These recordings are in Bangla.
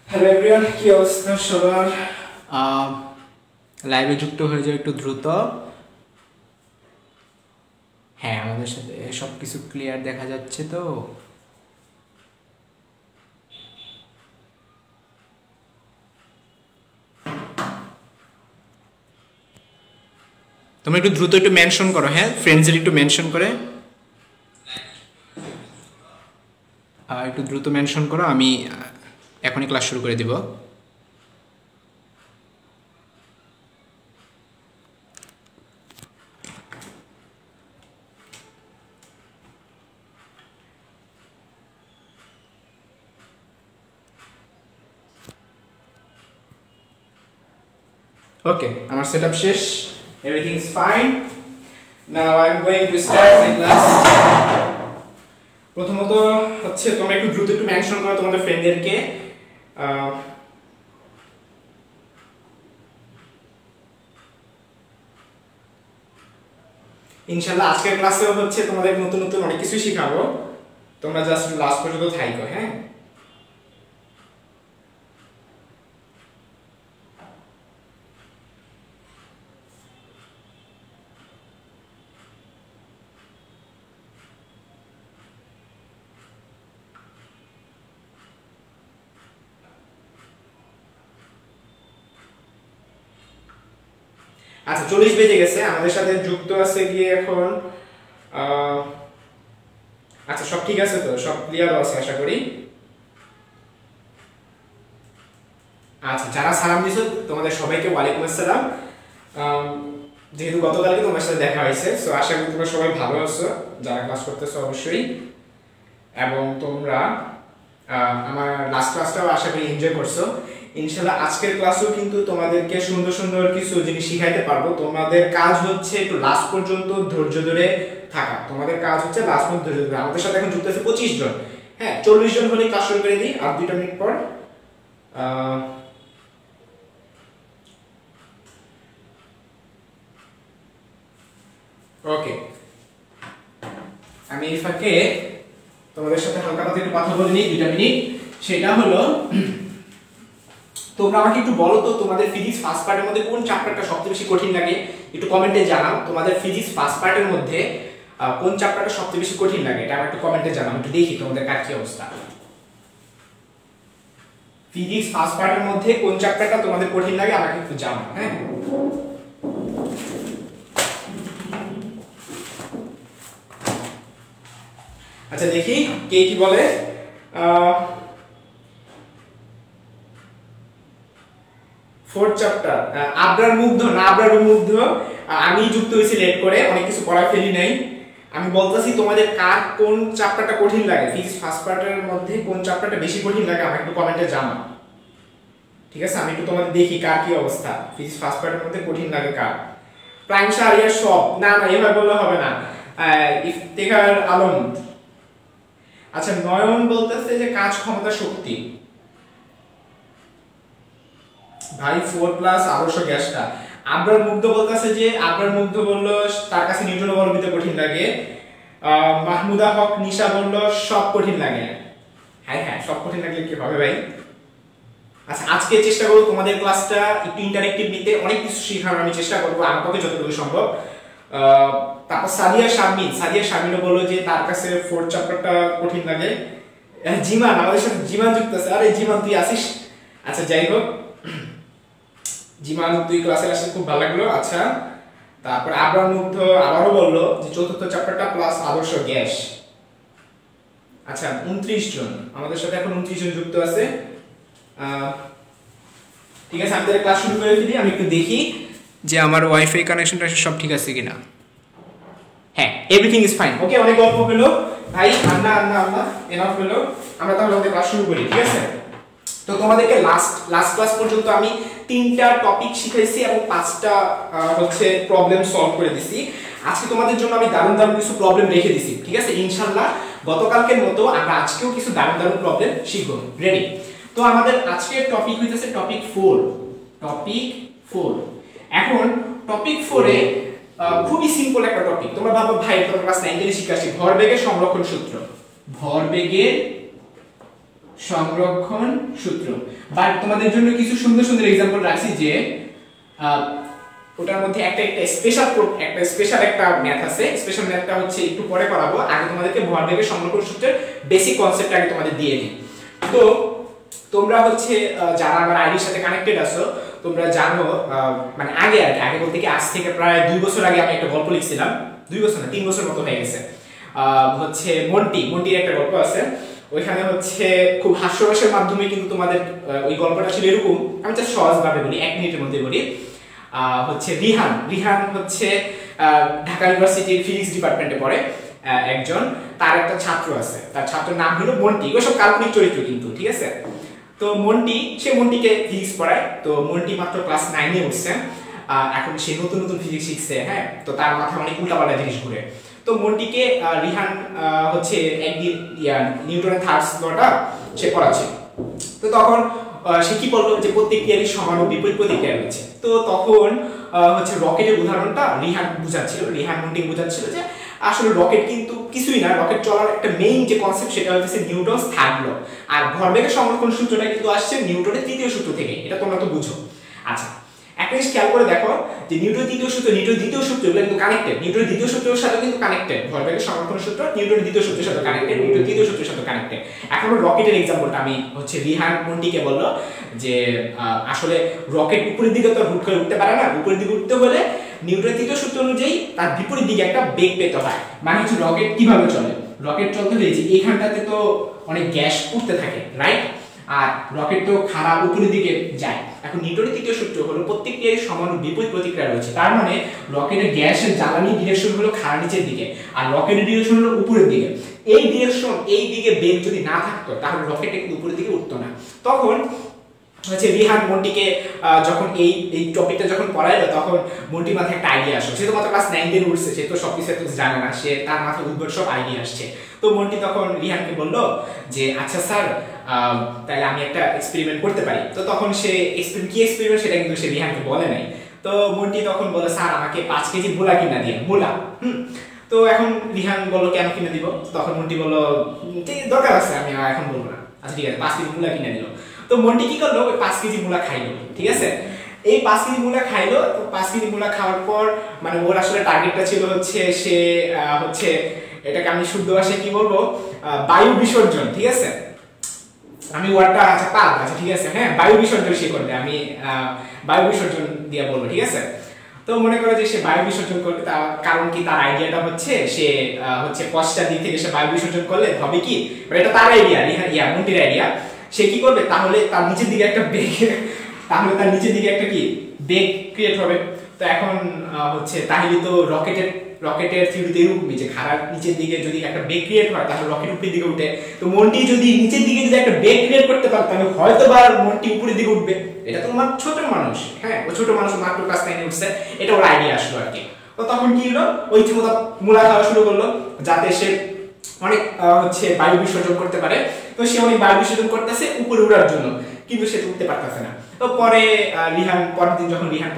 হ্যালো এভরিওয়ান, কি অবস্থা সবার? লাইভে যুক্ত হয়ে যাও একটু দ্রুত। হ্যাঁ, আমাদের সাথে সব কিছু ক্লিয়ার দেখা যাচ্ছে তো। তোমরা একটু দ্রুত একটু মেনশন করো, হ্যাঁ, ফ্রেন্ডসের একটু মেনশন করে একটু দ্রুত মেনশন করো। আমি এখনই ক্লাস শুরু করে দিব। ওকে, আমার সেটআপ শেষ, everything is fine. Now I am going to start my class. প্রথমত হচ্ছে তোমরা একটু দ্রুত একটু মেনশন করো তোমাদের ফ্রেন্ডদেরকে। ইনশাআল্লাহ আজকের ক্লাসেও হচ্ছে তোমাদের নতুন নতুন অনেক কিছু শেখাবো। তোমরা জাস্ট লাস্ট পর্যন্ত থাকো, হ্যাঁ। আচ্ছা, 40 বেজে গেছে। আমাদের সাথে যুক্ত আছে গিয়ে এখন আচ্ছা, সব ঠিক আছে তো? সব ক্লিয়ার আছে আশা করি। আচ্ছা, যারা সালাম দিছো তোমাদের সবাইকে ওয়ালাইকুম আসসালাম। যেহেতু গতকালকে তোমার সাথে দেখা হয়েছে, সো আশা করি তোমরা সবাই ভালো আছো, যারা ক্লাস করতেছো অবশ্যই। এবং তোমরা আমার লাস্ট ক্লাসটাও আশা করি এনজয় করছো। ইনশাআল্লাহ আজকের ক্লাসও কিন্তু তোমাদেরকে সুন্দর সুন্দর কিছু জিনিস শিখাইতে পারবো। তোমাদের কাজ হচ্ছে একটু লাস্ট পর্যন্ত ধৈর্য ধরে থাকা। তোমাদের কাজ হচ্ছে লাস্ট পর্যন্ত ধৈর্য ধরে। আমাদের সাথে এখন যুক্ত আছে 25 জন। হ্যাঁ, 40 জন হলে ক্লাস শুরু করে দিই আর 2টা মিনিট পর। ওকে, আমি এই ফাঁকে তোমাদের সাথে হালকা পাতলা একটু কথা বলে নিই 2টা মিনিট। সেটা হলো, তোমরা আমাকে একটু বলো তো তোমাদের ফিজিক্স ফার্স্ট পার্টের মধ্যে কোন চ্যাপ্টারটা সবচেয়ে বেশি কঠিন লাগে? একটু কমেন্টে জানাও তোমাদের ফিজিক্স ফার্স্ট পার্টের মধ্যে কোন চ্যাপ্টারটা সবচেয়ে বেশি কঠিন লাগে, এটা আমাকে একটু কমেন্টে জানাও, একটু দেখি তোমাদের কার কি অবস্থা। ফিজিক্স ফার্স্ট পার্টের মধ্যে কোন চ্যাপ্টারটা তোমাদের কঠিন লাগে আমাকে একটু জানাও, হ্যাঁ। আচ্ছা, দেখি কে কি বলে। ফোর্থ চ্যাপ্টার আবরার মুগ্ধ না আবরার মুগ্ধ। আমি যুক্ত হয়েছি লেট করে, অনেক কিছু পড়া ফেলি নাই। আমি বলতেছি তোমাদের কার কোন চ্যাপ্টারটা কঠিন লাগে, ফিজিক্স ফার্স্ট পার্টের মধ্যে কোন চ্যাপ্টারটা বেশি কঠিন লাগে আমাকে একটু কমেন্টে জানাও, ঠিক আছে? আমি একটু তোমাদের দেখি কার কি অবস্থা, ফিজিক্স ফার্স্ট পার্টের মধ্যে কঠিন লাগে কার। প্রাইমশা আরিয়ার সব না না এভাবে বললে হবে না। ইফতেখার আলম, আচ্ছা নয়ন বলতেছে যে কাজ ক্ষমতা শক্তি। ভাই 4+ আদর্শ গ্যাসটা। আবরার মুগ্ধ বলতেছে যে আবরার মুগ্ধ বলল তার কাছে নিউটনের বলবিদ্যা কঠিন লাগে। মাহমুদা হক নিশা বলল সব কঠিন লাগে। হ্যাঁ হ্যাঁ, সব কঠিন লাগলে কি হবে ভাই? আচ্ছা, আজকে চেষ্টা করব তোমাদের ক্লাসটা একটু ইন্টারেক্টিভ নিতে, অনেক কিছু শেখানোর আমি চেষ্টা করব আমার পক্ষে যতটুকু সম্ভব। তারপর সাদিয়া শারমিনও বললো যে তার কাছে 4th চ্যাপ্টারটা কঠিন লাগে। জিমান, আমাদের সাথে জিমান যুক্ত আছে। আরে জিমান তুই আসিস? আচ্ছা যাই হোক, জিমান তুই ক্লাসে আসলে খুব ভালো লাগলো। আচ্ছা, তারপর আবরার মুগ্ধ আবারও বললো যে 4th চ্যাপ্টারটা প্লাস আদর্শ গ্যাস। আচ্ছা, 29 জন আমাদের সাথে এখন 29 জন যুক্ত আছে। ঠিক আছে, আমি তাহলে ক্লাস শুরু করে ফেলি। আমি একটু দেখি যে আমার ওয়াইফাই কানেকশনটা সব ঠিক আছে কিনা। হ্যাঁ, এভরিথিং ইজ ফাইন। ওকে, অনেক গল্প হলো ভাই, আন্না এনাফ হলো। আমরা তাহলে আমাদের ক্লাস শুরু করি, ঠিক আছে? তো তোমাদেরকে লাস্ট ক্লাস পর্যন্ত আমি 3টা টপিক শিখাইছি এবং 5টা হচ্ছে প্রবলেম সলভ করে দিছি। আজকে তোমাদের জন্য আমি দারুণ দারুণ কিছু প্রবলেম রেখে দিছি, ঠিক আছে? ইনশাআল্লাহ গতকালকের মতো আমরা আজকেও কিছু দারুণ দারুণ প্রবলেম শিখব। রেডি? তো আমাদের আজকের টপিক হইতেছে টপিক 4। এখন টপিক 4 এ খুবই সিম্পল একটা টপিক। তোমরা ভাবো ভাই তোমরা ক্লাস 9 এ শিখে আসছি ভরবেগের সংরক্ষণ সূত্র। ভরবেগের সংরক্ষণ সূত্র। বাট তোমাদের জন্য কিছু সুন্দর সুন্দর एग्जांपल রাখছি যে ওটার মধ্যে একটা স্পেশাল একটা ম্যাথ আছে। স্পেশাল ম্যাথটা হচ্ছে একটু পরে করাবো, আগে তোমাদেরকে ভরবেগের সংরক্ষণ সূত্রের বেসিক কনসেপ্ট আগে তোমাদের দিয়ে দিই। তো তোমরা হচ্ছে যারা আমার আইডির সাথে কানেক্টেড আছো তোমরা জানো, মানে আগে বলতে কি আজ থেকে প্রায় 2 বছর আগে আমি একটা গল্প লিখছিলাম, 2 বছর না 3 বছর মতো হয়ে গেছে। হচ্ছে মন্টির একটা গল্প আছে, ওইখানে হচ্ছে খুব হাস্যরসের মাধ্যমে কিন্তু তোমাদের ওই গল্পটা ছিল এরকম, আমি জাস্ট সহজভাবে বলি, 1 মিনিটের মধ্যে বলি। হচ্ছে রিহান হচ্ছে ঢাকা ইউনিভার্সিটির ফিজিক্স ডিপার্টমেন্টে পড়ে একজন, তার একটা ছাত্র আছে, তার ছাত্রের নাম হলো মন্টি, ওইসব কাল্পনিক চরিত্র কিন্তু, ঠিক আছে। তো মন্টিকে ফিজিক্স পড়ায়। তো মন্টি মাত্র ক্লাস 9 এ উঠছে, এখন সে নতুন ফিজিক্স শিখছে, হ্যাঁ। তো তার মাথায় অনেক উল্টাপাল্টা জিনিস ঘুরে। তো মন্টিকে রিহান হচ্ছে একদিন নিউটনের থার্ড লটা সে পড়াচ্ছে। তো তখন সে কি বললো যে প্রত্যেক ক্রিয়ারই সমান ও বিপরীত প্রতিক্রিয়া রয়েছে। তো তখন হচ্ছে রকেটের উদাহরণটা রিহান মন্টিকে বোঝাচ্ছিল যে আসলে রকেট কিন্তু কিছুই না, রকেট চলার একটা মেইন যে কনসেপ্ট সেটা হচ্ছে নিউটনস থার্ড ল, আর ভরবেগের সংরক্ষণ সূত্রটা কিন্তু আসছে নিউটনের তৃতীয় সূত্র থেকে, এটা তোমরা তো বুঝো। আচ্ছা, একটা জিনিস খেয়াল করে দেখো যে নিউটনের দ্বিতীয় সূত্র এগুলো কিন্তু কানেক্টেড, নিউটনের দ্বিতীয় সূত্রের সাথে কিন্তু কানেক্টেড, ভরবেগের সংরক্ষণ সূত্র নিউটনের দ্বিতীয় সূত্রের সাথে কানেক্টেড, নিউটনের তৃতীয় সূত্রের সাথে কানেক্টেড। এখন রকেটের एग्जांपलটা আমি হচ্ছে রিহান মন্টিকে বললো যে আসলে রকেট উপরের দিকে তো হুট করে উঠতে পারে না, উপরের দিকে উঠতে হলে নিউটনের তৃতীয় সূত্র অনুযায়ী তার বিপরীত দিকে একটা বেগ পেতে হয়। মানে হচ্ছে রকেট কিভাবে চলে, রকেট চলতে হলে যে এইখানটাতে তো অনেক গ্যাস উঠতে থাকে, রাইট, আর রকেট তো খারাপ উপরের দিকে যায়। এখন নিউটনের তৃতীয় সূত্র হলো প্রত্যেক ক্রিয়ার সমান ও বিপরীত প্রতিক্রিয়া রয়েছে, তার মানে রকেটের গ্যাসের জ্বালানি ডিরেকশন হলো খাড়া নিচের দিকে আর রকেটের ডিরেকশন হলো উপরের দিকে। এই ডিরেকশন, এই দিকে বেগ যদি না থাকতো তাহলে রকেটটা কিন্তু উপরের দিকে উঠতো না। তখন হচ্ছে রিহান মন্টিকে যখন এই টপিকটা যখন পড়াইলো তখন মন্টি মাথায় একটা আইডিয়া আসলো, সে তো মাত্র ক্লাস 9 এ উঠছে, সে তো সবকিছু এত জানে না, সে তার মাথায় উদ্ভট সব আইডিয়া আসছে। তো মন্টি তখন রিহানকে বললো যে আচ্ছা স্যার তাহলে আমি একটা এক্সপেরিমেন্ট করতে পারি। তো তখন সে এক্সপেরিমেন্ট সেটা কিন্তু সে রিহানকে বলে নাই। তো মন্টি তখন বলে স্যার আমাকে 5 কেজি মূলা কিনা দিয়ে, মূলা। তো এখন রিহান বললো কেন কিনে দিব? তখন মন্টি বললো দরকার আছে, আমি এখন বলবো না। আচ্ছা ঠিক আছে, 5 কেজি মূলা কিনে দিল। তো মন্টি কি করলো, ওই 5 কেজি মূলা খাইলো, ঠিক আছে। এই 5 কেজি মূলা খাইলো। তো 5 কেজি মূলা খাওয়ার পর মানে ওর আসলে টার্গেটটা ছিল হচ্ছে সে হচ্ছে এটাকে আমি শুদ্ধ ভাষায় কি বলবো, বায়ু বিসর্জন, ঠিক আছে। আমি ওয়ার্ডটা আচ্ছা পাব, আচ্ছা ঠিক আছে, হ্যাঁ বায়ু বিসর্জন সে করবে, আমি বায়ু বিসর্জন দিয়ে বলবো, ঠিক আছে। তো মনে করো যে সে বায়ু বিসর্জন করবে, তার কারণ কি, তার আইডিয়াটা হচ্ছে সে হচ্ছে পশ্চাৎ দিক থেকে সে বায়ু বিসর্জন করলে হবে কি, এটা তার আইডিয়া, মন্টির আইডিয়া। সে কি করবে, তাহলে তার নিচের দিকে একটা বেগ, কি বেগ ক্রিয়েট হবে। তো এখন হচ্ছে তাহলে তো রকেটের থিওরিতে এরকমই যে খারাপ নিচের দিকে যদি একটা বেগ ক্রিয়েট হয় তাহলে রকেট উপরের দিকে উঠে। তো মন্টি যদি নিচের দিকে যদি একটা বেগ ক্রিয়েট করতে পারে তাহলে হয়তো বা মন্টি উপরের দিকে উঠবে। এটা তো আমার ছোট মানুষ, হ্যাঁ ও ছোট মানুষ মাত্র ক্লাস 9 এ উঠছে, এটা ওর আইডিয়া আসলো আর কি। তো তখন কি হলো, ওই ক্ষমতা মূলা খাওয়া শুরু করলো যাতে সে অনেক হচ্ছে বায়ু বিসর্জন করতে পারে। তো সে অনেক বায়ু বিসর্জন করতেছে উপরে উড়ার জন্য, কিন্তু সে উঠতে পারতেছে না। তো পরে পরের দিন যখন রিহান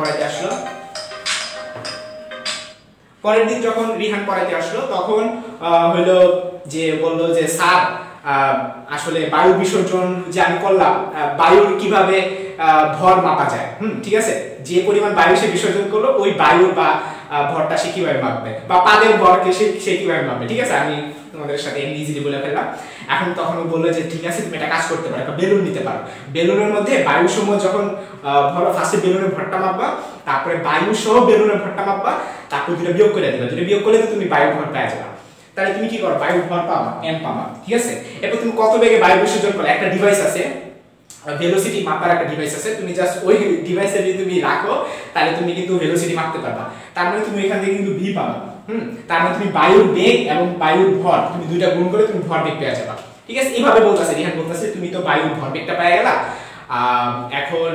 পড়াইতে আসলো তখন হইলো যে বললো যে স্যার আসলে বায়ু বিসর্জন যে আমি করলাম, বায়ুর কিভাবে ভর মাপা যায়, ঠিক আছে, যে পরিমাণ বায়ু সে বিসর্জন করলো ওই বায়ু বা ভরটা সে কিভাবে মাপবে, বা পাদের ভরকে সে কিভাবে মাপবে, ঠিক আছে। আমি তোমাদের সাথে ইজিলি বলে ফেললাম। এখন তখন বললো যে ঠিক আছে তুমি একটা কাজ করতে পারো, একটা বেলুন নিতে পারো, বেলুনের মধ্যে বায়ু সহ যখন ধরো ফার্স্টে বেলুনের ভরটা মাপবা, তারপরে বায়ু সহ বেলুনের ভরটা মাপবা, তারপর দুটো বিয়োগ করে দিবা, দুটো বিয়োগ করলে তো তুমি বায়ু ভর পেয়ে যাবে। তাহলে তুমি কি করো, বায়ু ভর পাবা, m পাবা, ঠিক আছে। এরপর তুমি কত বেগে বায়ু বিসর্জন করলে, একটা ডিভাইস আছে, ভেলোসিটি মাপার একটা ডিভাইস আছে, তুমি জাস্ট ওই ডিভাইসে যদি তুমি রাখো তাহলে তুমি কিন্তু ভেলোসিটি মাপতে পারবা। তার মানে তুমি এখান থেকে কিন্তু v পাবা, তার মানে তুমি বায়ুর বেগ এবং বায়ুর ভর তুমি দুইটা গুণ করে তুমি ভর বেগ পেয়ে যাবা, ঠিক আছে। এইভাবে বলতাছে রিহান, বলতাছে তুমি তো বায়ুর ভর বেগটা পেয়ে গেলা, এখন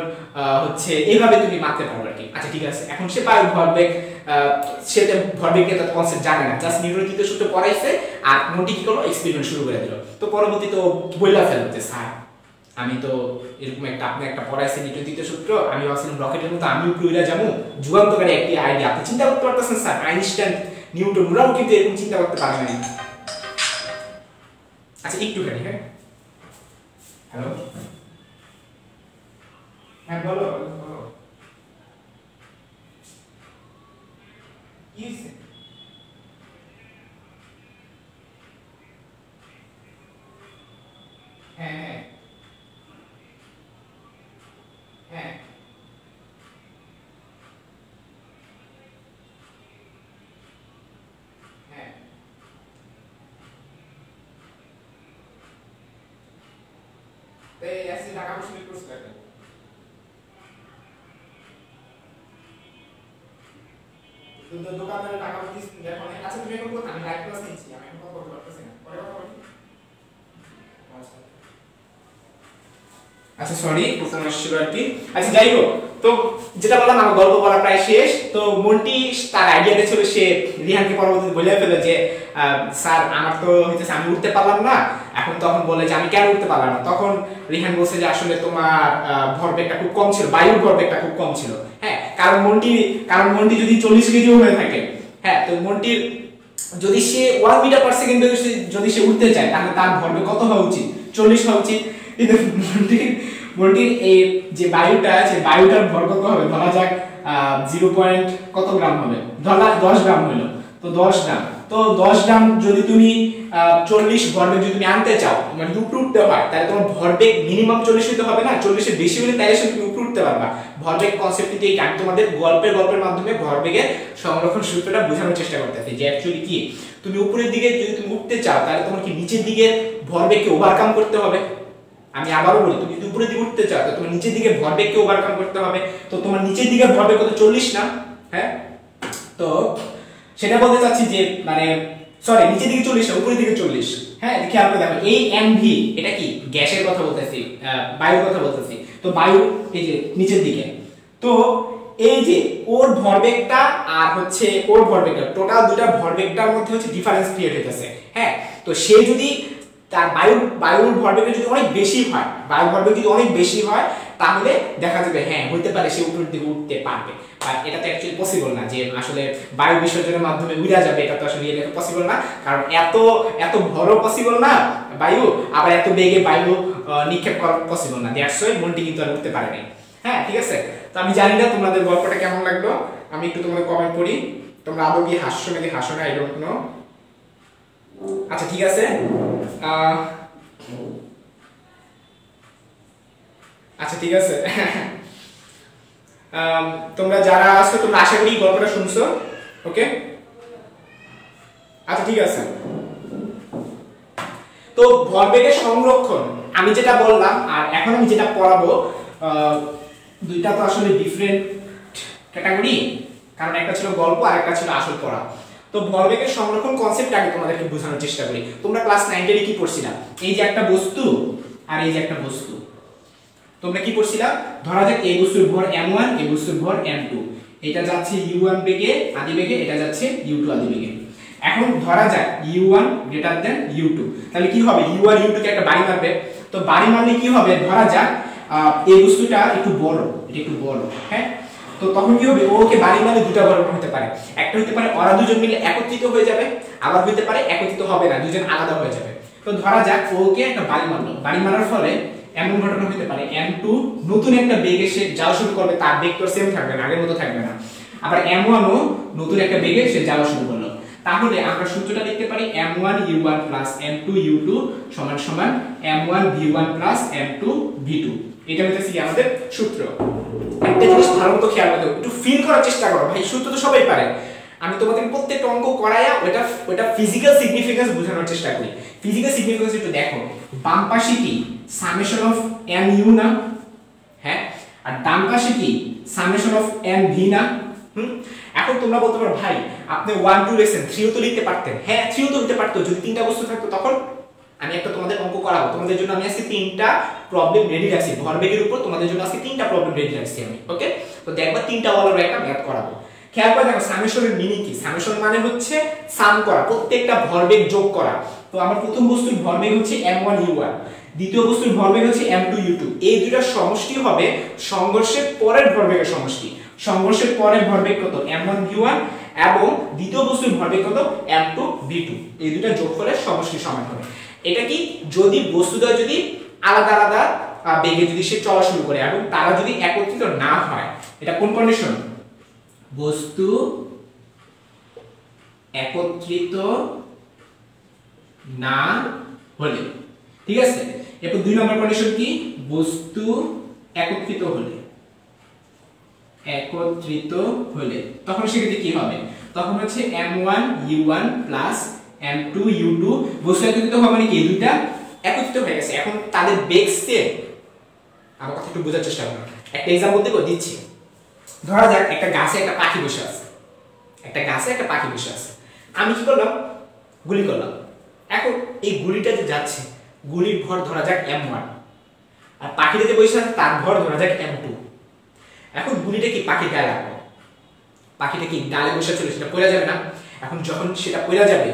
হচ্ছে এইভাবে তুমি মাপতে পারো আর কি। আচ্ছা ঠিক আছে, এখন সে বায়ুর ভরবেগ, সে ভরবেগের তার কনসেপ্ট জানে না, জাস্ট নিউটনের তৃতীয় সূত্র পড়াইছে আর মন্টি কি করলো, এক্সপেরিমেন্ট শুরু করে দিল। তো পরবর্তীতে বইলা ফেললো যে স্যার আমি তো এরকম আপনি একটা পড়াইছেন নিউটনের তৃতীয় সূত্র, আমি ভাবছিলাম রকেটের মতো আমি উপরে উড়ে যাবো, যুগান্তকারী একটি আইডিয়া, আপনি চিন্তা করতে পারতেছেন স্যার, আইনস্টাইন নিউটন ওরাও কিন্তু এরকম চিন্তা করতে পারে না। আচ্ছা একটুখানি, হ্যাঁ হ্যালো, হ্যাঁ বলো বলো, কি হয়েছে? হ্যাঁ হ্যাঁ হ্যাঁ হ্যাঁ, তো এই এসে টাকা পয়সা ক্লোজ করে দাও। দোকানদারের টাকা পয়সা দেখো না। আচ্ছা তুমি এখন কথা, আমি লাইভ ক্লাস নিচ্ছি, আমি এখন কথা বলতে পারতেছি না, পরে কথা বলছি। আচ্ছা সরি, প্রথম আসছিল আর কি। আচ্ছা যাই হোক, তো যেটা বললাম আমার গল্প বলা প্রায় শেষ। তো মন্টি তার আইডিয়াটা ছিল সে রিহানকে পরবর্তীতে বলে ফেলে যে স্যার আমার তো হচ্ছে আমি উঠতে পারলাম না। এখন তখন বলে যে আমি কেন উঠতে পারলাম না, তখন রিহান বলছে যে আসলে তোমার ভরবেগটা খুব কম ছিল, বায়ুর ভরবেগটা খুব কম ছিল। হ্যাঁ, কারণ মন্টি যদি 40 কেজিও হয়ে থাকে, হ্যাঁ, তো মন্টির যদি সে 1 মিটার পার সেকেন্ডে যদি সে উঠতে চায় তাহলে তার ভরবেগ কত হওয়া উচিত? 40 হওয়া উচিত। কিন্তু মন্টির এই যে বায়ুটা আছে, বায়ুটার ভর কত হবে? ধরা যাক 0 পয়েন্ট কত গ্রাম হবে, ধরা 10 গ্রাম হলো। তো 10 গ্রাম, তো 10 গ্রাম যদি তুমি 40 ভরবেগ যদি তুমি আনতে চাও, মানে উপরে উঠতে হয়, তাহলে তোমার ভরবেগ মিনিমাম 40 হতে হবে না? 40 এর বেশি হলে তাহলে তুমি উপরে উঠতে পারবা। ভরবেগ কনসেপ্টটি এই আমি তোমাদের গল্পের মাধ্যমে ভরবেগের সংরক্ষণ সূত্রটা বোঝানোর চেষ্টা করতেছি যে অ্যাকচুয়ালি কি তুমি উপরের দিকে যদি তুমি উঠতে চাও তাহলে তোমার কি নিচের দিকে ভরবেগকে ওভারকাম করতে হবে। আমি আবারও বলি, তুমি যদি উপরের দিকে উঠতে চাও তো তোমার নিচের দিকে ভরবেগকে ওভারকাম করতে হবে। তো তোমার নিচের দিকে ভরবেগ কত? 40 না? হ্যাঁ, তো সেটা বলতে চাচ্ছি যে মানে সরি, নিচের দিকে 40 না, উপরের দিকে 40। হ্যাঁ, খেয়াল করে দেখো, এই এমভি এটা কি গ্যাসের কথা বলতেছি, বায়ুর কথা বলতেছি। তো বায়ু এই যে নিচের দিকে, তো এই যে ওর ভরবেগটা আর হচ্ছে ওর ভরবেগটা, টোটাল দুটা ভরবেগটার মধ্যে হচ্ছে ডিফারেন্স ক্রিয়েট হইতেছে। হ্যাঁ, তো সে যদি তার বায়ুর ভরবেগ যদি অনেক বেশি হয়, বায়ুর ভরবেগ যদি অনেক বেশি হয় তাহলে দেখা যাবে হ্যাঁ হইতে পারে সে উপরের দিকে উঠতে পারবে। বাট এটা তো অ্যাকচুয়ালি পসিবল না যে আসলে বায়ু বিসর্জনের মাধ্যমে উড়া যাবে, এটা তো আসলে রিয়েলি পসিবল না। কারণ এত বড় পসিবল না বায়ু, আবার এত বেগে বায়ু নিক্ষেপ করা পসিবল না। দ্যাটস ওয়াই মন্টি কিন্তু আর উঠতে পারে নাই। হ্যাঁ, ঠিক আছে। তো আমি জানি না তোমাদের গল্পটা কেমন লাগলো, আমি একটু তোমাদের কমেন্ট পড়ি। তোমরা আদৌ কি হাসছো নাকি হাসো না, আই ডোন্ট নো। আচ্ছা ঠিক আছে, আচ্ছা ঠিক আছে। তোমরা যারা আছো তোমরা আশা করি গল্পটা শুনছো। ওকে, আচ্ছা ঠিক আছে। তো ভরবেগের সংরক্ষণ আমি যেটা বললাম আর এখন আমি যেটা পড়াবো, দুইটা তো আসলে ডিফারেন্ট ক্যাটাগরি, কারণ একটা ছিল গল্প আর একটা ছিল আসল পড়া। তো ভরবেগের সংরক্ষণ কনসেপ্ট আগে তোমাদেরকে বোঝানোর চেষ্টা করি। তোমরা ক্লাস 9 এ কি পড়ছিলা? এই যে একটা বস্তু আর এই যে একটা বস্তু, তোমরা কি পড়ছিলা? ধরা যাক এই বস্তুর ভর m1, এই বস্তুর ভর m2, এটা যাচ্ছে u1 বেগে আদি বেগে, এটা যাচ্ছে u2 আদি বেগে। এখন ধরা যাক u1 গ্রেটার দেন u2, তাহলে কি হবে? u আর u2 কে একটা বাড়ি মারবে। তো বাড়ি মারলে কি হবে? ধরা যাক এই বস্তুটা একটু বড়, এটা একটু বড়। হ্যাঁ, তো তখন কি হবে? ওকে বাড়ি মারলে দুটো ঘটনা হতে পারে। একটা হতে পারে ওরা দুজন মিলে একত্রিত হয়ে যাবে, আবার হতে পারে একত্রিত হবে না, দুজন আলাদা হয়ে যাবে। তো ধরা যাক ওকে একটা বাড়ি মারলো, বাড়ি মারার ফলে এমন ঘটনা হতে পারে m2 নতুন একটা বেগে সে যাওয়া শুরু করবে, তার বেগ তো সেম থাকবে না, আগের মতো থাকবে না। আবার m1 ও নতুন একটা বেগে সে যাওয়া শুরু করলো। তাহলে আমরা সূত্রটা লিখতে পারি m1 u1 m2 u2 সমান সমান m1 v1 m2 v2। এটা হচ্ছে কি আমাদের সূত্র। একটা জিনিস ভালো মতো খেয়াল করতে একটু ফিল করার চেষ্টা করো ভাই, সূত্র তো সবাই পারে। আমি তোমাদের প্রত্যেকটা অঙ্ক করায়া ওটা ফিজিক্যাল সিগনিফিকেন্স বোঝানোর চেষ্টা করি। ফিজিক্যাল সিগনিফিকেন্স একটু দেখো, বাম পাশে কি সামেশন অফ mu না? হ্যাঁ, আর ডান পাশে কি সামেশন অফ mv না? এখন তোমরা বলতে পারো ভাই আপনি 1 2 লিখছেন, 3 ও তো লিখতে পারতেন। হ্যাঁ, 3 ও তো লিখতে পারতো যদি তিনটা বস্তু থাকতো। তখন আমি একটা তোমাদের অঙ্ক করাবো, তোমাদের জন্য আমি আজকে তিনটা প্রবলেম রেডি রাখছি ভরবেগের উপর, তোমাদের জন্য আজকে তিনটা প্রবলেম রেডি রাখছি আমি। ওকে, তো দেখবা তিনটা ওয়ালার একটা ম্যাথ করাবো। খেয়াল করে দেখো সামেশনের মিনিং কি? সামেশন মানে হচ্ছে সাম করা, প্রত্যেকটা ভরবেগ যোগ করা। তো আমার প্রথম বস্তুর ভরবেগ হচ্ছে m1 u1, দ্বিতীয় বস্তুর ভরবেগ হচ্ছে m2 u2। এই দুইটা সমষ্টি হবে সংঘর্ষের পরের ভরবেগের সমষ্টি। সংঘর্ষের পরের ভরবেগ কত? m1 v1 এবং দ্বিতীয় বস্তুর ভরবেগ কত? m2 v2। এই দুইটা যোগফলের সমষ্টি সমান হবে। এটা কি? যদি বস্তুদ্বয় যদি আলাদা আলাদা বেগে যদি সে চলা শুরু করে এবং তারা যদি একত্রিত না হয়, এটা কোন কন্ডিশন? বস্তু একত্রিত না হলে, ঠিক আছে। এরপর 2 নম্বর কন্ডিশন কি? বস্তু একত্রিত হলে, একত্রিত হলে তখন সেক্ষেত্রে কি হবে? তখন হচ্ছে m1 u1 plus m2 u2, বস্তু একত্রিত হওয়া মানে কি দুইটা একত্রিত হয়ে গেছে। এখন তাদের বেগ সেম। আমার কথা একটু বোঝার চেষ্টা করুন। একটা एग्जांपल দিচ্ছি। ধরা যাক একটা গাছে একটা পাখি বসে আছে, একটা গাছে একটা পাখি বসে আছে। আমি কি করলাম? গুলি করলাম। এখন এই গুলিটা যে যাচ্ছে, গুলির ভর ধরা যাক m1, আর পাখিটা যে বসে আছে তার ভর ধরা যাক m2। এখন গুলিটা কি পাখির গায়ে লাগলো, পাখিটা কি ডালে বসে ছিল, সেটা পড়ে যাবে না? এখন যখন সেটা পড়ে যাবে,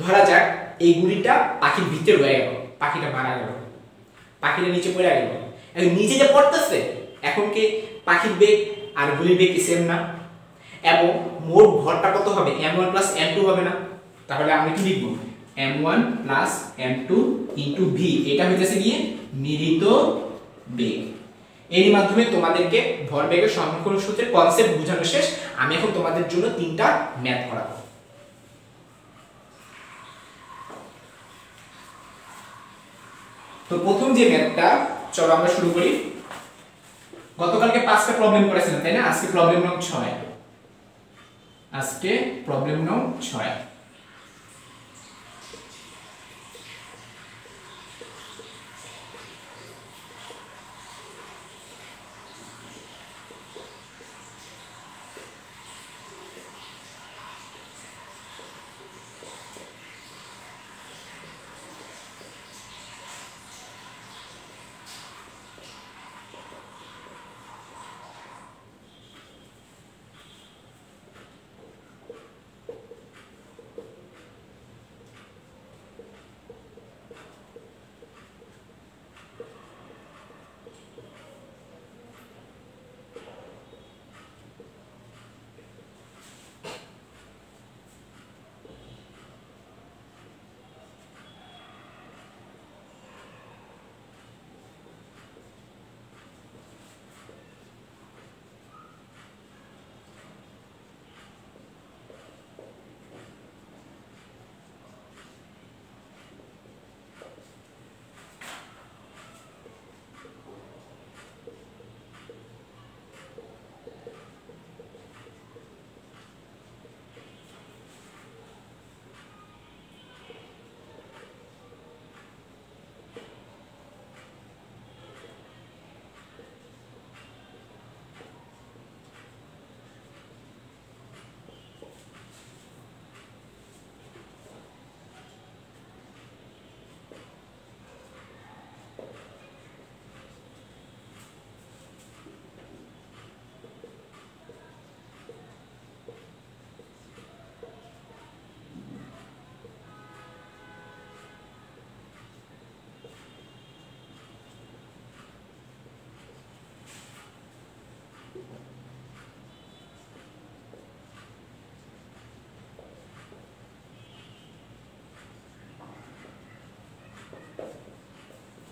ধরা যাক এই গুলিটা পাখির ভিতরে রয়ে গেল, পাখিটা মারা গেল, পাখিটা নিচে পড়ে গেল। এখন নিচে যে পড়তেছে, এখন কি পাখির বেগ আর গুলির বেগ কি সেম না? এবং মোট ভরটা কত হবে? m1 প্লাস m2 হবে না? তাহলে আমরা কি লিখব? m1 plus m2 into v, এটা হইতেছে গিয়ে নিহিত বেগ। এর মাধ্যমে তোমাদেরকে ভরবেগের সমীকরণ সূত্রের কনসেপ্ট বোঝানো শেষ। আমি এখন তোমাদের জন্য 3টা ম্যাথ করাবো। তো প্রথম যে ম্যাথটা, চলো আমরা শুরু করি। গতকালকে 5টা প্রবলেম করেছিলাম, তাই না? আজকে প্রবলেম নং 6। আজকে প্রবলেম নং 6।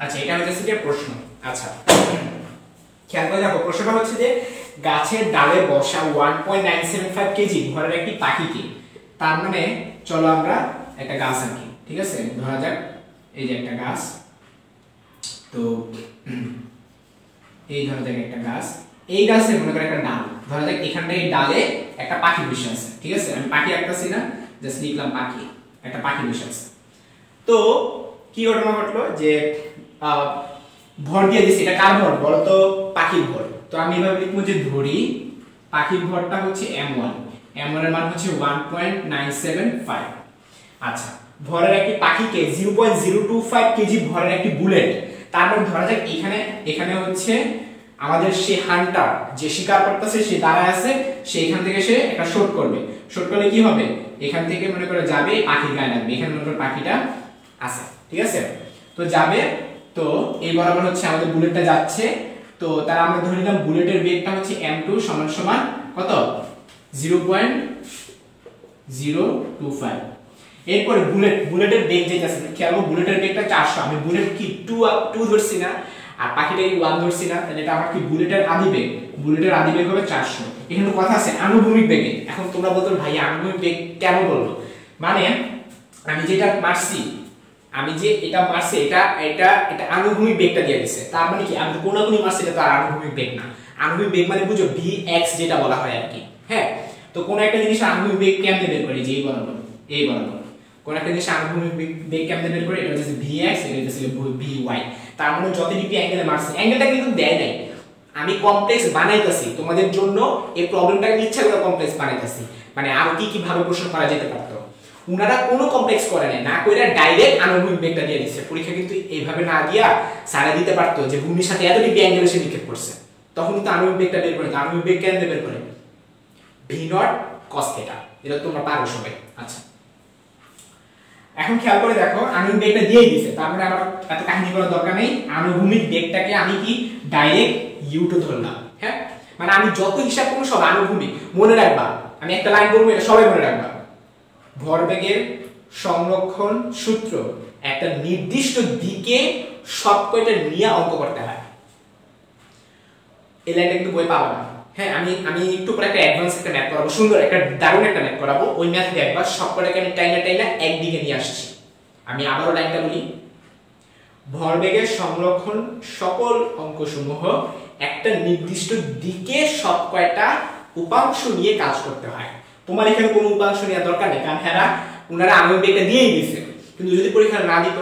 আচ্ছা, এটা হচ্ছে যে প্রশ্ন। আচ্ছা, খেয়াল করে দেখো, প্রশ্নটা হচ্ছে যে গাছের ডালে বসা 1.975 কেজি ভরের একটি পাখিকে, তার মানে চলো আমরা একটা গাছ আঁকি, ঠিক আছে? ধরা যাক এই যে একটা গাছ, তো এই ধরা যাক একটা গাছ, এই গাছে মনে করে একটা ডাল, ধরা যাক এখানটা এই ডালে একটা পাখি বসে আছে, ঠিক আছে? আমি পাখি আঁকতেছি না, জাস্ট লিখলাম পাখি, একটা পাখি বসে আছে। তো কি ঘটনা ঘটলো যে ভর দিয়ে দিছি, এটা কার ভর বলো তো? পাখির ভর। তো আমি এভাবে লিখবো যে ধরি পাখির ভরটা হচ্ছে m1, m1 এর মান হচ্ছে 1.975। আচ্ছা, ভরের একটি পাখিকে 0.025 কেজি ভরের একটি বুলেট, তারপর ধরা যাক এখানে হচ্ছে আমাদের সে হান্টার যে শিকার করতেছে, সে দাঁড়ায় আছে, সেইখান থেকে সে একটা শট করবে। শট করলে কি হবে? এখান থেকে মনে করে যাবে পাখির গায়ে লাগবে, এখানে মনে করে পাখিটা আছে, ঠিক আছে? তো যাবে, তো এই বরাবর হচ্ছে আমাদের বুলেটটা যাচ্ছে। তো তার আমরা ধরে নিলাম বুলেটের বেগটা হচ্ছে m2 সমান সমান কত? 0.025। এরপরে বুলেটের বেগ যেটা আছে খেয়াল করো, বুলেটের বেগটা 400, আমি বুলেট কি 2 ধরছি না আর পাখিটা 1 ধরছি না, তাহলে এটা আমার কি বুলেটের আদি বেগ হবে 400। এখানে কথা আছে আনুভূমিক বেগে। এখন তোমরা বলতো ভাই আনুভূমিক বেগ কেন বলবো, মানে আমি যেটা মারছি, আমি যে এটা মারছি এটা আনুভূমিক বেগটা দিয়ে দিছে, তার মানে কি আমি কোনাকুনি মারছি এটা তো আর আনুভূমিক বেগ না। আনুভূমিক বেগ মানে বুঝো vx যেটা বলা হয় আর কি। হ্যাঁ, তো কোন একটা জিনিস আনুভূমিক বেগ কেমনে বের করি, যে এই বরাবর কোন একটা জিনিস আনুভূমিক বেগ কেমনে বের করি, এটা হচ্ছে vx, এটা হচ্ছে vy। তার মানে যত ডিগ্রি অ্যাঙ্গেলে মারছি, অ্যাঙ্গেলটা কিন্তু দেয় নাই, আমি কমপ্লেক্স বানাইতাছি তোমাদের জন্য, এই প্রবলেমটাকে ইচ্ছা করে কমপ্লেক্স বানাইতাছি, মানে আরো কি ভাবে প্রশ্ন করা যেতে পারতো। উনারা কোনো কমপ্লেক্স করে নাই, না কইরা ডাইরেক্ট আনুভূমিক বেগটা দিয়ে দিচ্ছে। পরীক্ষা কিন্তু এইভাবে না দিয়া সারা দিতে পারতো যে ভূমির সাথে এত ডিগ্রি অ্যাঙ্গেলে সে নিক্ষেপ করছে, তখন কিন্তু আনুভূমিক বেগটা বের করে। আনুভূমিক বেগ কেন বের করে, v0 cos θ, এটা তোমরা পারো সবাই। আচ্ছা, এখন খেয়াল করে দেখো আনুভূমিক বেগটা দিয়েই দিয়েছে, তার মানে আমার এত কাহিনী করার দরকার নেই। আনুভূমিক বেগটাকে আমি কি ডাইরেক্ট u2 ধরলাম। হ্যাঁ, মানে আমি যত হিসাব করব সব আনুভূমিক। মনে রাখবা, আমি একটা লাইন বলবো, এটা সবাই মনে রাখবা, ভরবেগের সংরক্ষণ সূত্র একটা নির্দিষ্ট দিকে সব কয়টা নিয়ে অঙ্ক করতে হয়। এই লাইনটা কিন্তু বই পাবো না। হ্যাঁ, আমি একটু পরে একটা অ্যাডভান্স একটা ম্যাথ করাবো, সুন্দর একটা দারুণ একটা ম্যাথ করাবো। ওই ম্যাথ দেখবা সব কয়টাকে আমি টাইনা একদিকে নিয়ে আসছি। আমি আবারও লাইনটা বলি, ভরবেগের সংরক্ষণ সকল অঙ্কসমূহ একটা নির্দিষ্ট দিকে সব কয়টা উপাংশ নিয়ে কাজ করতে হয়। তোমার এখানে কোনো উপাংশ নেওয়ার দরকার নেই, কারণ হ্যাঁ ওনারা আনুভূমিক বেগটা দিয়েই দিয়েছে। কিন্তু যদি পরীক্ষা না দিত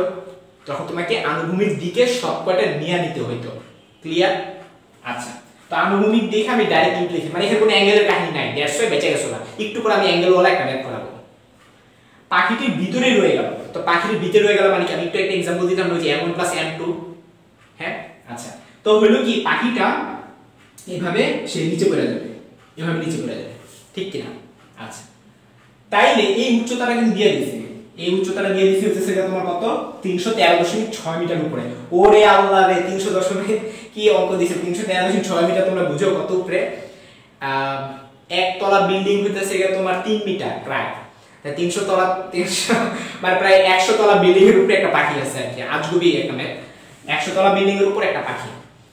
তখন তোমাকে আনুভূমিক দিকে সব কয়টা নিয়ে নিতে হইতো। ক্লিয়ার? আচ্ছা, তো আনুভূমিক দেখে আমি ডাইরেক্ট ইউট লিখি, মানে এখানে কোনো অ্যাঙ্গেলের কাহিনী নাই, দ্যাটস ওয়াই বেঁচে গেছো না। একটু পরে আমি অ্যাঙ্গেলওয়ালা একটা ম্যাথ করাবো। পাখিটির ভিতরে রয়ে গেল, তো পাখিটির ভিতরে রয়ে গেল মানে কি, আমি একটু একটা एग्जांपल দিতাম ওই যে m1 + m2। হ্যাঁ, আচ্ছা, তো হলো কি পাখিটা এইভাবে সে নিচে পড়ে যাবে, এভাবে নিচে পড়ে যাবে, ঠিক কি না? আচ্ছা, তাইলে এই উচ্চতাটা কিন্তু দিয়ে দিয়েছে, এই উচ্চতাটা দিয়ে দিয়েছে হচ্ছে সেটা তোমার কত, 313.6 মিটার উপরে। ওরে আল্লাহ রে, 300 দশমিক কি অঙ্ক দিয়েছে, 313.6 মিটার, তোমরা বুঝো কত উপরে। একতলা বিল্ডিং হইতেছে এটা তোমার 3 মিটার প্রায়, 300 তলা 300 মানে প্রায় 100 তলা বিল্ডিং এর উপরে একটা পাখি আছে আর কি। আজগুবি একটা ম্যাথ, 100 তলা বিল্ডিং এর উপর একটা পাখি,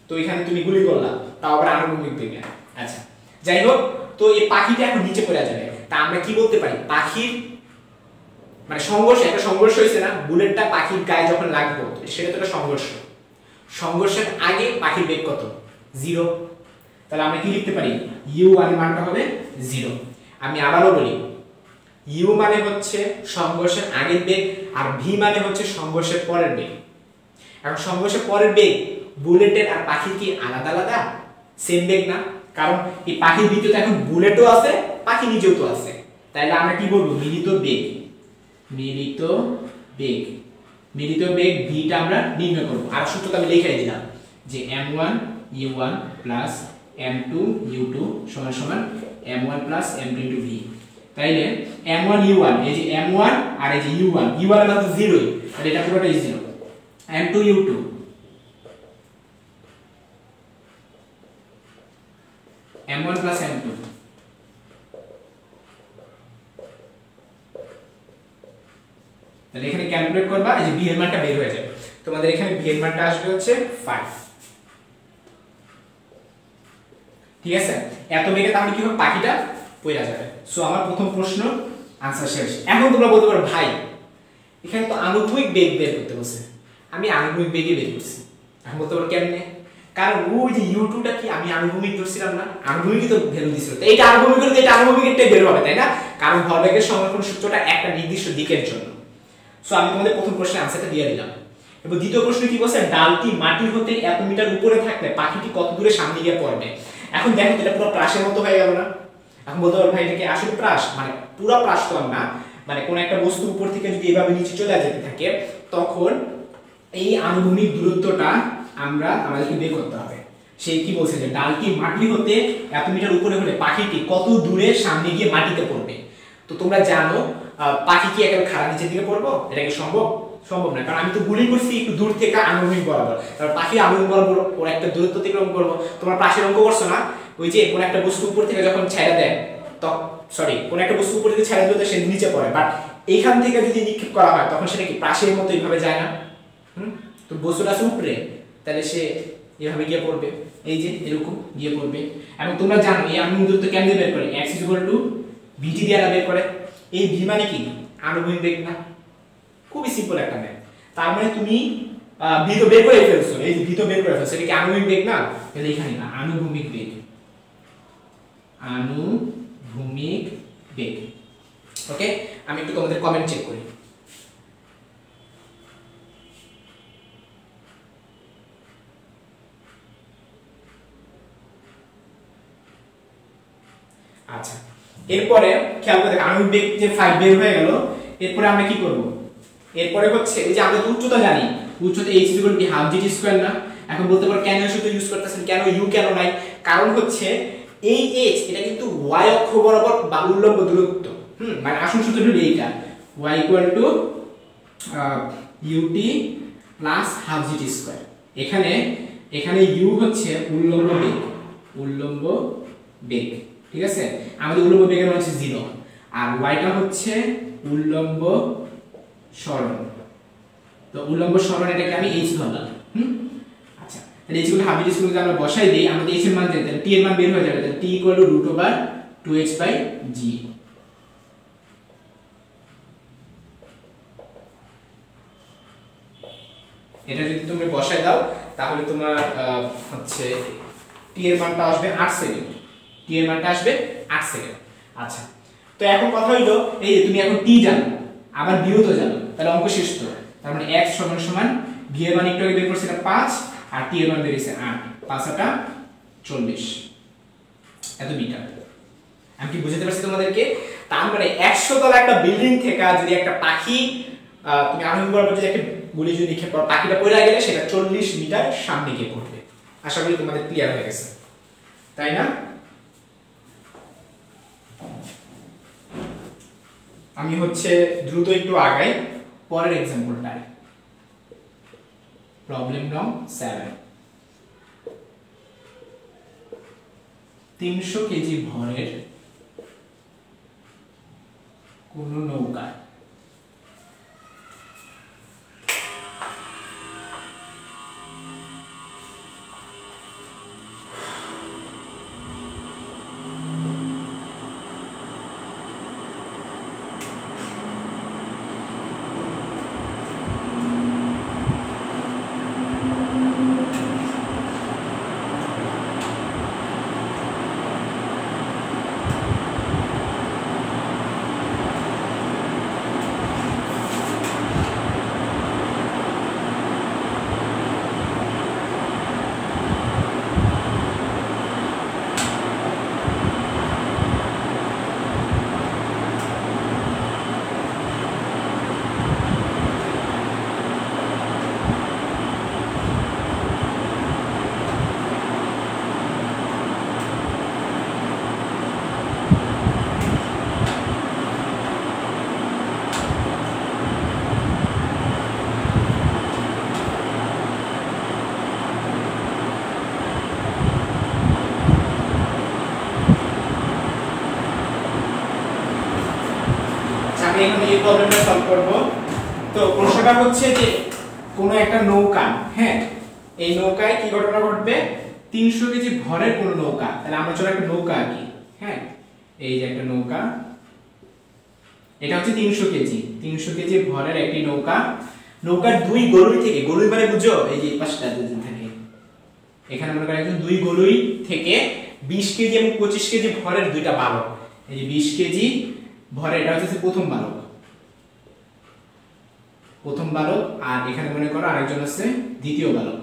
তো এখানে তুমি গুলি করলা, তাও আবার আনুভূমিক বেগে। আচ্ছা, যাই হোক, তো এই পাখিটা এখন নিচে পড়ে যাবে, তা আমরা কি বলতে পারি, পাখির মানে সংঘর্ষ, একটা সংঘর্ষ হয়েছে না, বুলেটটা পাখির গায়ে যখন লাগবে সেটা তো একটা সংঘর্ষ, সংঘর্ষের আগে পাখির বেগ কত, 0। তাহলে আমরা কি লিখতে পারি, u1 এর মানটা হবে 0। আমি আবারও বলি, u মানে হচ্ছে সংঘর্ষের আগের বেগ, আর v মানে হচ্ছে সংঘর্ষের পরের বেগ। এখন সংঘর্ষের পরের বেগ বুলেটের আর পাখির কি আলাদা আলাদা, সেম বেগ না? কারণ এই পাখির ভিতরে এখন বুলেটও আছে, পাখি নিজেও তো আছে, তাইলে আমরা কি বলবো, মিলিত বেগ v টা আমরা নির্ণয় করব। আর সূত্রটা আমি লিখে দিলাম যে m1 u1 plus m2 u2 সমান সমান m1 plus m2 into v। তাইলে m1 u1, এই যে m1 আর এই যে u1 এর মান তো 0ই, তাহলে এটা পুরোটাই 0। m2 u2 m1 plus m2, তাহলে এখানে ক্যালকুলেট করবা, এই যে v এর মানটা বের হয়ে যাবে। তোমাদের এখানে v এর মানটা আসবে হচ্ছে 5। ঠিক আছে, এত বেগে তাহলে কি হবে, পাখিটা পড়ে যাবে। সো আমার প্রথম প্রশ্ন आंसर শেষ। এখন তোমরা বলতে পারো ভাই এখানে তো আনুভূমিক বেগ বের করতে বলছে, আমি আনুভূমিক বেগই বের করছি। এখন বলতে পারো কেমনে, কারণ ওই যে u2 টা কি আমি আনুভূমিক ধরছিলাম না, আনুভূমিকই তো ভ্যালু দিছিল, তো এইটা আনুভূমিক হলে এটা আনুভূমিকটাই বের হবে, তাই না? কারণ ভরবেগের সংরক্ষণ সূত্রটা একটা নির্দিষ্ট দিকের জন্য। সো আমি তোমাদের প্রথম প্রশ্নের আনসারটা দিয়ে দিলাম। এবং দ্বিতীয় প্রশ্ন কি বলছে, ডালটি মাটি হতে এত মিটার উপরে থাকলে পাখিটি কত দূরে সামনে গিয়ে পড়বে। এখন দেখো এটা পুরো প্রাসের মতো হয়ে গেল না? এখন বলতে পারো ভাই এটা কি আসলে প্রাস, মানে পুরো প্রাস তো না, মানে কোন একটা বস্তু উপর থেকে যদি এভাবে নিচে চলে যেতে থাকে তখন এই আনুভূমিক দূরত্বটা আমাদেরকে বের করতে হবে। সেই কি বলছে যে ডালটি মাটি হতে এত মিটার উপরে হলে পাখিটি কত দূরে সামনে গিয়ে মাটিতে পড়বে। তো তোমরা জানো পাখি কি একেবারে খাড়া নিচের দিকে পড়বো, এটা কি সম্ভব? সম্ভব না, কারণ আমি তো গুলি করছি একটু দূর থেকে আনুভূমিক বরাবর, কারণ পাখি আনুভূমিক বরাবর ওর একটা দূরত্ব অতিক্রম করবো। তোমরা পাশের অঙ্ক করছো না, ওই যে কোন একটা বস্তু উপর থেকে যখন ছেড়ে দেয়, কোন একটা বস্তু উপর থেকে ছেড়ে দিলে সে নিচে পড়ে, বাট এইখান থেকে যদি নিক্ষেপ করা হয় তখন সেটা কি প্রাসের মতো এইভাবে যায় না? তো বস্তুটা আছে উপরে, তাহলে সে এভাবে গিয়ে পড়বে, এই যে এরকম গিয়ে পড়বে। এবং তোমরা জানো এই আনুভূমিক দূরত্ব কেমনে বের করে, x vt দিয়ে বের করে। এই v মানে কি আনুভূমিক বেগ না? খুবই সিম্পল একটা ম্যাথ। তার মানে তুমি v তো বের করে ফেলছো, এই v তো বের করে ফেলছো, এটা কি আনুভূমিক বেগ না? তাহলে এখানে না, আনুভূমিক বেগ, আনুভূমিক বেগ। ওকে, আমি একটু তোমাদের কমেন্ট চেক করি। আচ্ছা, এরপরে খেয়াল করে দেখো আণবিক বেগ যে 5 বের হয়ে গেল, এরপরে আমরা কি করব? এরপরে হচ্ছে এই যে আমরা উচ্চতা জানি, উচ্চতা h কি হাফ gt স্কয়ার না? এখন বলতে পারো কেন সূত্র ইউজ করতেছেন, কেন u কেন নাই? কারণ হচ্ছে এই h এটা কিন্তু y অক্ষ বরাবর বা উল্লম্ব দূরত্ব। মানে আসল সূত্র হলো এইটা, y ut plus half gt square. এখানে u হচ্ছে উল্লম্ব বেগ, উল্লম্ব বেগ, ঠিক আছে? আমাদের উল্লম্ব বেগের মান হচ্ছে 0 আর yটা হচ্ছে উল্লম্ব সরণ। তো উল্লম্ব সরণ এটাকে আমি h ধরলাম। আচ্ছা, তাহলে h গুলো হাফ gt স্কয়ার যদি আমরা বসাই দেই, আমাদের h এর মান জানি, তাহলে t এর মান বের হয়ে যাবে। তাহলে t √2h/g। এটা যদি তুমি বসাই দাও তাহলে তোমার হচ্ছে t এর মানটা আসবে 8 সেকেন্ড, t এর মানটা আসবে 8 সেকেন্ড। আচ্ছা, তো এখন কথা হইলো এই যে তুমি এখন t জানো, আবার v ও তো জানো, তাহলে অঙ্ক শেষ তো। তার মানে x সমান v এর মান একটু আগে বের করছি, এটা 5 আর t এর মান বের হইছে 8, 5 * 8 40 এত মিটার। আমি কি বুঝাতে পারছি তোমাদেরকে? তার মানে 100 তলা একটা বিল্ডিং থেকে যদি একটা পাখি তুমি আনুভূমিক বরাবর যদি একটা গুলি যদি নিক্ষেপ করো, পাখিটা পড়ে গেলে সেটা 40 মিটার সামনে গিয়ে পড়বে। আশা করি তোমাদের ক্লিয়ার হয়ে গেছে, তাই না? আমি হচ্ছে দ্রুত একটু আগাই পরের एग्जांपलটায়। প্রবলেম নং 7, 300 কেজি ভরের কোন নৌকা এখন এই প্রবলেমটা সলভ করব। তো প্রশ্নটা হচ্ছে যে কোন একটা নৌকা, হ্যাঁ, এই নৌকায় কি ঘটনা ঘটবে? 300 কেজি ভরের কোন নৌকা। তাহলে আমরা চলো একটা নৌকা আঁকি, হ্যাঁ, এই যে একটা নৌকা, এটা হচ্ছে 300 কেজি ভরের একটি নৌকা। নৌকার দুই গলুই থেকে, গলুই মানে বুঝো এই যে এই পাশটা যদি থাকে, এখানে মনে করেন একজন দুই গলুই থেকে 20 কেজি এবং 25 কেজি ভরের দুইটা বালক, এই যে 20 কেজি ভরে, এটা হচ্ছে প্রথম বালক, আর এখানে মনে করো আরেকজন আছে দ্বিতীয় বালক।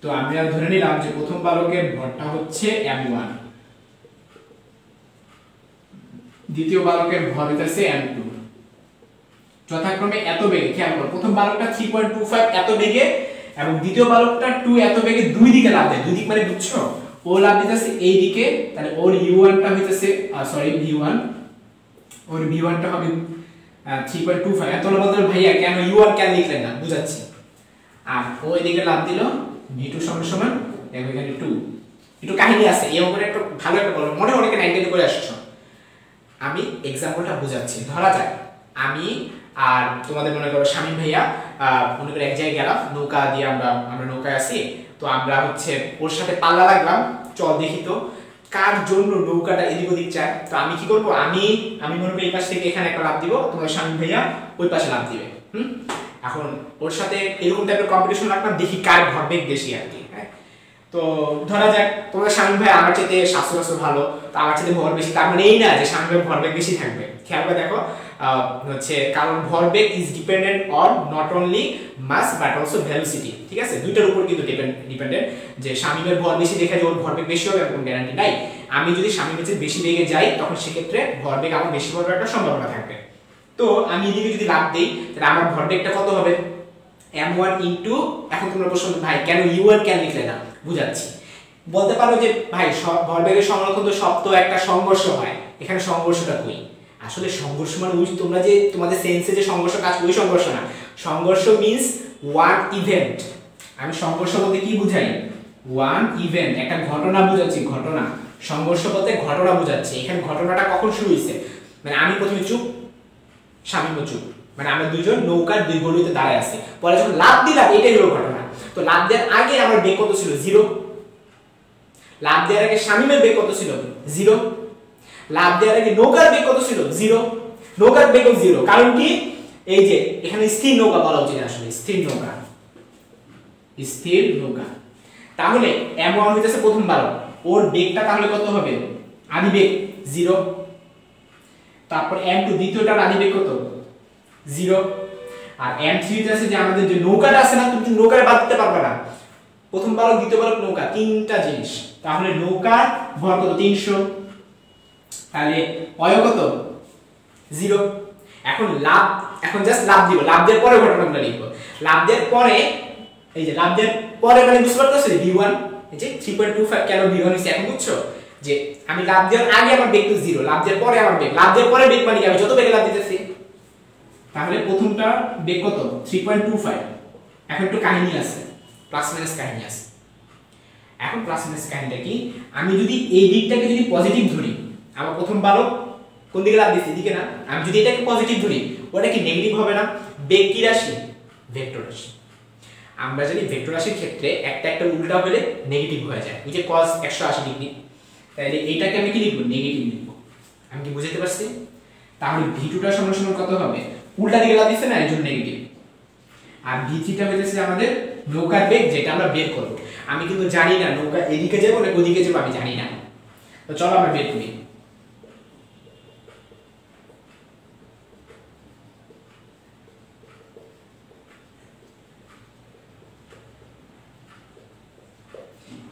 তো আমরা ধরে নিলাম যে প্রথম বালকের ভরটা হচ্ছে m1, দ্বিতীয় বালকের ভর হচ্ছে m2, যথাক্রমে এত বেগে। খেয়াল করো, প্রথম বালকটা 3.25 এত বেগে এবং দ্বিতীয় বালকটা 2 এত বেগে দুই দিকে লাফ দেয়। দুই দিক মানে বুঝছো, ও লাফ দিতেছে এই দিকে, তাহলে ওর u1 টা হইতেছে v1, ওর v1 টা হবে 3.25। এত বলতে ভাইয়া কেন u1 কেন লিখলেন না, বুঝাচ্ছি। আর ও এদিকে লাফ দিল v2 সমান দেখো এখানে 2। একটু কাহিনী আছে এই অঙ্কের, একটা ভালো একটা বলো, মনে অনেকে 9 করে আসছো। আমি एग्जांपलটা বোঝাচ্ছি। ধরা যাক আমি আর তোমাদের মনে করো শামীম ভাইয়া মনে করে এক জায়গায় গেলাম, নৌকা দিয়ে আমরা নৌকায় আছি, তো আমরা হচ্ছে ওর সাথে পাল্লা লাগলাম, চল দেখি তো কার জন্য নৌকাটা এদিক ওদিক যায়। তো আমি কি করব, আমি মনে করি এই পাশ থেকে এখানে একটা লাফ দিব, তোমার শামীম ভাইয়া ওই পাশে লাফ দিবে। এখন ওর সাথে এরকম টাইপের কম্পিটিশন রাখলাম, দেখি কার ভরবেগ বেশি আর কি। হ্যাঁ, তো ধরা যাক তোমাদের শামীম ভাই আমার চাইতে স্বাস্থ্য ভালো, তো আমার চাইতে ভর বেশি, তার মানে এই না যে শামীম ভাইয়ের ভরবেগ বেশি থাকবে। খেয়াল করে দেখো হচ্ছে কারণ ভরবেগ is dependent on not only mass but also velocity. ঠিক আছে, দুইটার উপর কিন্তু ডিপেন্ডেন্ট। যে শামীমের ভর বেশি দেখে যে ওর ভরবেগ বেশি হবে এরকম গ্যারান্টি নাই। আমি যদি শামীমের চেয়ে বেশি বেগে যাই তখন সেক্ষেত্রে ভরবেগ আমার বেশি হওয়ার একটা সম্ভাবনা থাকবে। তো আমি এদিকে যদি লাফ দেই তাহলে আমার ভরবেগটা কত হবে, m1 ইনটু, এখন তোমরা প্রশ্ন ভাই কেন u1 কেন লিখলে না, বুঝাচ্ছি। বলতে পারো যে ভাই ভরবেগের সংরক্ষণ তো সব তো একটা সংঘর্ষ হয়, এখানে সংঘর্ষটা কই? আসলে সংঘর্ষ মানে ওই তোমরা যে তোমাদের সেন্সে যে সংঘর্ষ কাজ, ওই সংঘর্ষ না। সংঘর্ষ মিন্স ওয়ান ইভেন্ট। আমি সংঘর্ষ বলতে কি বুঝাই, ওয়ান ইভেন্ট, একটা ঘটনা বুঝাচ্ছি, ঘটনা। সংঘর্ষ বলতে ঘটনা বুঝাচ্ছি। এখানে ঘটনাটা কখন শুরু হয়েছে, মানে আমি প্রথমে চুপ, শামীমও চুপ, মানে আমরা দুইজন নৌকার দুই গলিতে দাঁড়ায় আছি, পরে যখন লাফ দিলাম এটাই হলো ঘটনা। তো লাফ দেওয়ার আগে আমার বেগ কত ছিল, 0। লাফ দেওয়ার আগে শামীমের বেগ কত ছিল, 0। লাফ দেওয়ার আগে নৌকার বেগ কত ছিল, 0। নৌকার বেগও 0, কারণ কি, এই যে এখানে স্থির নৌকা বলা উচিত, আসলে স্থির নৌকা, স্থির নৌকা। তাহলে m1 হইতেছে প্রথম বালক, ওর বেগটা তাহলে কত হবে, আদি বেগ 0। তারপর m2 দ্বিতীয়টার আদি বেগ কত, 0। আর m3 তে আছে যে আমাদের যে নৌকাটা আছে না, তুমি নৌকারে বাদ দিতে পারবে না, প্রথম বালক দ্বিতীয় বালক নৌকা, তিনটা জিনিস। তাহলে নৌকার ভর কত, 300। তাহলে অয় কত, 0। এখন জাস্ট লাফ দিব, লাফ দেওয়ার পরে ঘটনাটা লিখব। লাফ দেওয়ার পরে, এই যে লাফ দেওয়ার পরে মানে বুঝতে পারতেছো v1, এই যে 3.25 কেন v1 হইছে এখন বুঝছো, যে আমি লাফ দেওয়ার আগে আমার বেগ তো 0, লাফ দেওয়ার পরে আমার বেগ, লাফ দেওয়ার পরে বেগ মানে আমি যত বেগে লাফ দিতেছি। তাহলে প্রথমটা বেগ কত, 3.25। এখন একটু কাহিনী আছে, প্লাস মাইনাস কাহিনী আছে। এখন প্লাস মাইনাস কাহিনীটা কি, আমি যদি এই দিকটাকে যদি পজিটিভ ধরি, আমার প্রথম বালক কোন দিকে লাফ দিচ্ছে, এদিকে না, আমি যদি এটাকে পজিটিভ ধরি ওটা কি নেগেটিভ হবে না? বেগ কি রাশি, ভেক্টর রাশি। আমরা জানি ভেক্টর রাশির ক্ষেত্রে একটা উল্টা হলে নেগেটিভ হয়ে যায়, এই যে cos 180 ডিগ্রি, তাহলে এইটাকে আমি কি লিখব, নেগেটিভ লিখব। আমি কি বুঝাতে পারছি? তাহলে v2 টা সমান কত হবে, উল্টা দিকে লাফ দিচ্ছে না, এর জন্য নেগেটিভ। আর v3 টা হইছে আমাদের নৌকার বেগ, যেটা আমরা বের করব। আমি কিন্তু জানি না নৌকা এদিকে যাবে না ওদিকে যাবে, আমি জানি না। তো চলো আমরা বের করি।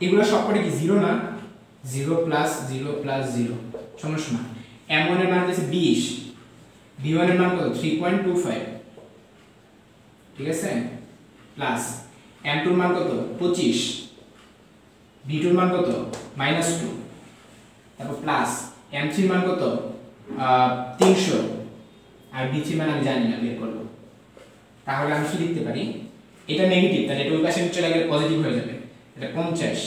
এগুলো সবকটা কি 0 না, 0 প্লাস 0 প্লাস 0 সমান সমান m1 এর মান হচ্ছে 20, v1 এর মান কত, 3.25, ঠিক আছে, প্লাস m2 এর মান কত, 25, v2 এর মান কত, -2, তারপর প্লাস m3 এর মান কত, 300, আর v3 এর মান আমি জানি না, বের করব। তাহলে আমি কি লিখতে পারি, এটা নেগেটিভ, তাহলে এটা ওই পাশে চলে গেলে পজিটিভ হয়ে যাবে, এটা 50।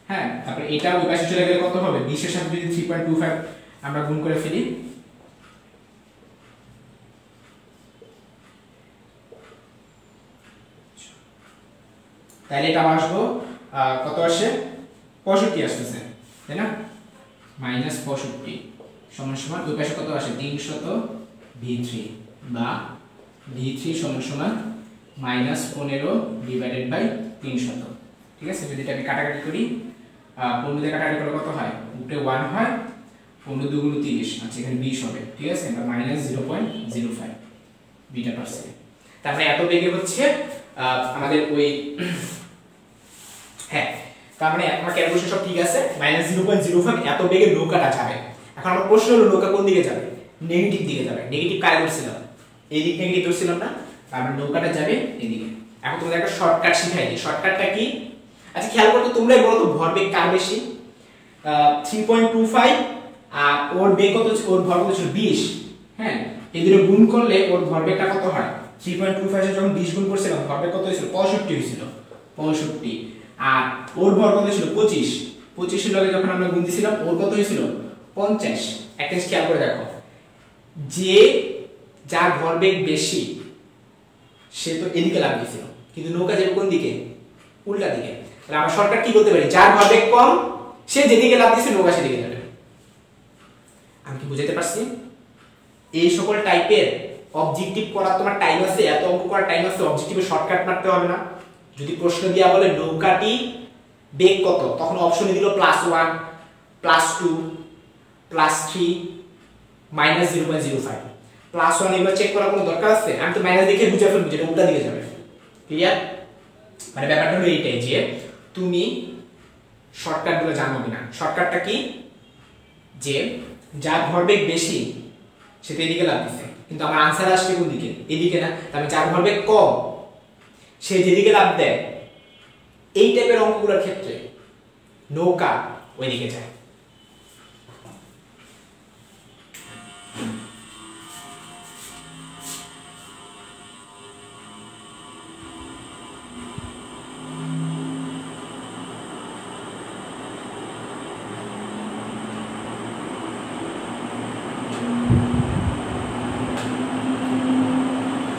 হ্যাঁ, তারপর এটা ওই পাশে চলে গেলে কত হবে, 20 এর সাথে যদি 3.25 আমরা গুণ করে ফেলি, তাহলে এটা আসবো কত আসে, 65 আসতেছে, তাই না, -65 সমান সমান ওই পাশে কত আসে, 300 v3, বা v3 সমান সমান -15 ডিভাইডেড বাই 300। ঠিক আছে, যদি এটা আমি কাটাকাটি করি, 15 দিয়ে কাটাকাটি করলে কত হয়, উপরে 1 হয়, 15 2 গুণ 30, আচ্ছা এখানে 20 হবে। ঠিক আছে, এটা -0.05 বিটা পার সেকেন্ড। তারপরে এত বেগে হচ্ছে আমাদের ওই, হ্যাঁ, তার মানে আমার ক্যালকুলেশন সব ঠিক আছে, -0.05 এত বেগে নৌকাটা যাবে। এখন আমার প্রশ্ন হলো নৌকা কোন দিকে যাবে, নেগেটিভ দিকে যাবে। নেগেটিভ কারে ধরছিলাম, এই দিক নেগেটিভ ধরছিলাম না, তার মানে নৌকাটা যাবে এদিকে। এখন তোমাদের একটা শর্টকাট শিখাই দিই, শর্টকাটটা কি, আচ্ছা খেয়াল করো তো তোমরাই বলো তো ভরবেগ কার বেশি, 3.25 আর ওর বেগ কত, ওর ভর কত ছিল 20। হ্যাঁ, এই দুটো গুণ করলে ওর ভরবেগটা কত হয়, 3.25 এর যখন 20 গুণ করছিলাম ভরবেগ কত হয়েছিল, 65 হয়েছিল, 65। আর ওর ভর কত ছিল 25, 25 এর লগে যখন আমরা গুণ দিছিলাম ওর কত হয়েছিল 50। একটা জিনিস খেয়াল করে দেখো, যে যার ভরবেগ বেশি সে তো এদিকে লাফ দিয়েছিল, কিন্তু নৌকা যাবে কোন দিকে? উল্টা দিকে। তাহলে আমরা শর্টকাট কি করতে পারি? যার ভরবেগ কম সে যেদিকে লাফ দিয়েছে নৌকা সেদিকে যাবে। আমি কি বুঝাতে পারছি? এই সকল টাইপের অবজেক্টিভ করার তোমার টাইম আছে, এত অঙ্ক করার টাইম আছে, অবজেক্টিভে শর্টকাট মারতে হবে না। যদি প্রশ্ন দিয়া বলে নৌকাটি বেগ কত, তখন অপশনে দিল +1 +2 +3 -0.05। +1 এগুলো চেক করার কোনো দরকার আছে? আমি তো মাইনাস দেখে বুঝে ফেলবো যেটা উল্টা দিকে যাবে। ক্লিয়ার? মানে ব্যাপারটা হলো এইটাই যে তুমি শর্টকাট গুলো জানো কিনা। শর্টকাটটা কি? যে যার ভরবেগ বেশি সে তো এদিকে লাফ দিচ্ছে, কিন্তু আমার আনসার আসছে কোন দিকে? এদিকে না। তাহলে যার ভরবেগ কম সে যেদিকে লাফ দেয়, এই টাইপের অঙ্কগুলোর ক্ষেত্রে নৌকা ওইদিকে যায়।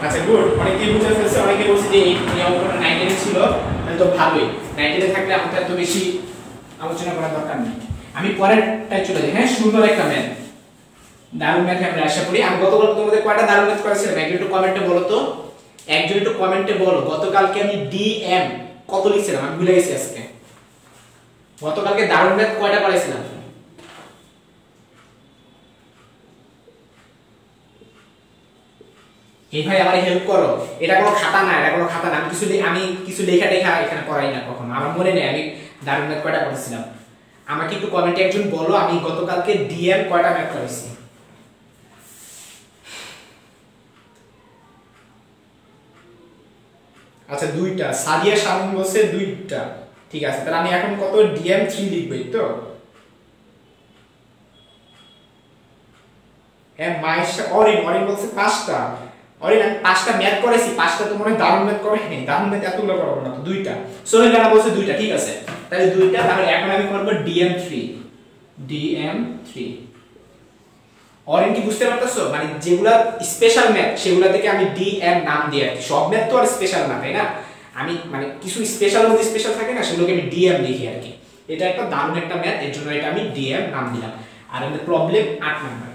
আচ্ছা গুড, অনেকেই বুঝে ফেলছে, অনেকে বলছে যে এই অঙ্কটা 19 এ ছিল, তাহলে তো ভালোই। 19 এ থাকলে আমাদের এত বেশি আলোচনা করার দরকার নেই। আমি পরেরটায় চলে যাই। হ্যাঁ, সুন্দর একটা ম্যাথ, দারুণ ম্যাথ আমরা আশা করি। আমি গতকাল তোমাদের কয়টা দারুণ ম্যাথ করেছিলাম একজন একটু কমেন্টে বলো তো, একজন একটু কমেন্টে বলো গতকালকে আমি ডিএম কত লিখছিলাম? আমি ভুলে গেছি আজকে। গতকালকে দারুণ ম্যাথ কয়টা করেছিলাম? এই ভাই আমারে হেল্প করো, এটা কোনো খাতা না, এটা কোনো খাতা না। আমি কিছু লেখা এখানে করাই না কখনো, আমার মনে নেই আমি দারুণ ম্যাথ কয়টা করেছিলাম। আমাকে একটু কমেন্টে একজন বলো আমি গতকালকে ডিএম কয়টা ম্যাথ করেছি। আচ্ছা দুইটা, সাদিয়া শামিম বলছে দুইটা, ঠিক আছে। তাহলে আমি এখন কত ডিএম 3 লিখবো তো। হ্যাঁ মাইশা অরিন বলছে 5টা। অরিন আমি 5টা ম্যাথ করেছি, 5টা তো মনে হয় দারুণ ম্যাথ করে নাই, দারুণ ম্যাথ এতগুলো করব না তো, দুইটা। সোহেল রানা বলছে দুইটা, ঠিক আছে তাহলে দুইটা। তাহলে এখন আমি করব ডিএম 3। অরিন কি বুঝতে পারতেছো? মানে যেগুলা স্পেশাল ম্যাথ সেগুলা থেকে আমি ডিএম নাম দিই আর কি। সব ম্যাথ তো আর স্পেশাল না, তাই না? আমি মানে কিছু স্পেশাল মধ্যে স্পেশাল থাকে না, সেগুলোকে আমি ডিএম লিখি আর কি। এটা একটা দারুণ একটা ম্যাথ, এর জন্য এটা আমি ডিএম নাম দিলাম। আর আমাদের প্রবলেম 8 নাম্বার।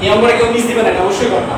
এই অঙ্কটা কেউ মিস দিবে না, অবশ্যই করবা।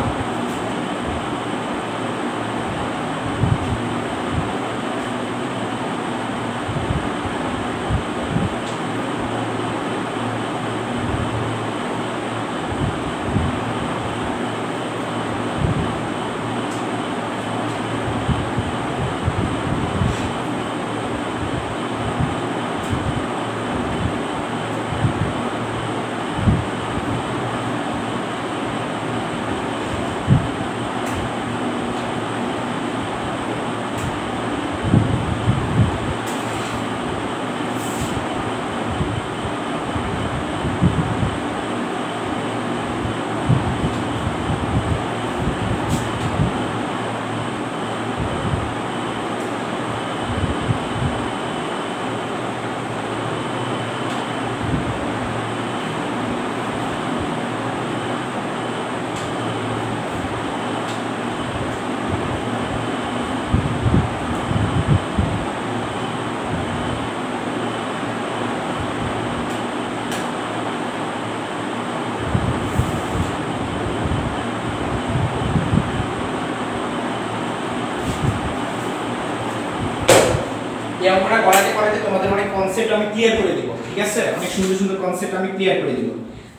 এই অঙ্কটা করাতে তোমাদের অনেক কনসেপ্ট আমি ক্লিয়ার করে দেব, ঠিক আছে? অনেক সুন্দর সুন্দর কনসেপ্ট আমি ক্লিয়ার করে দেব।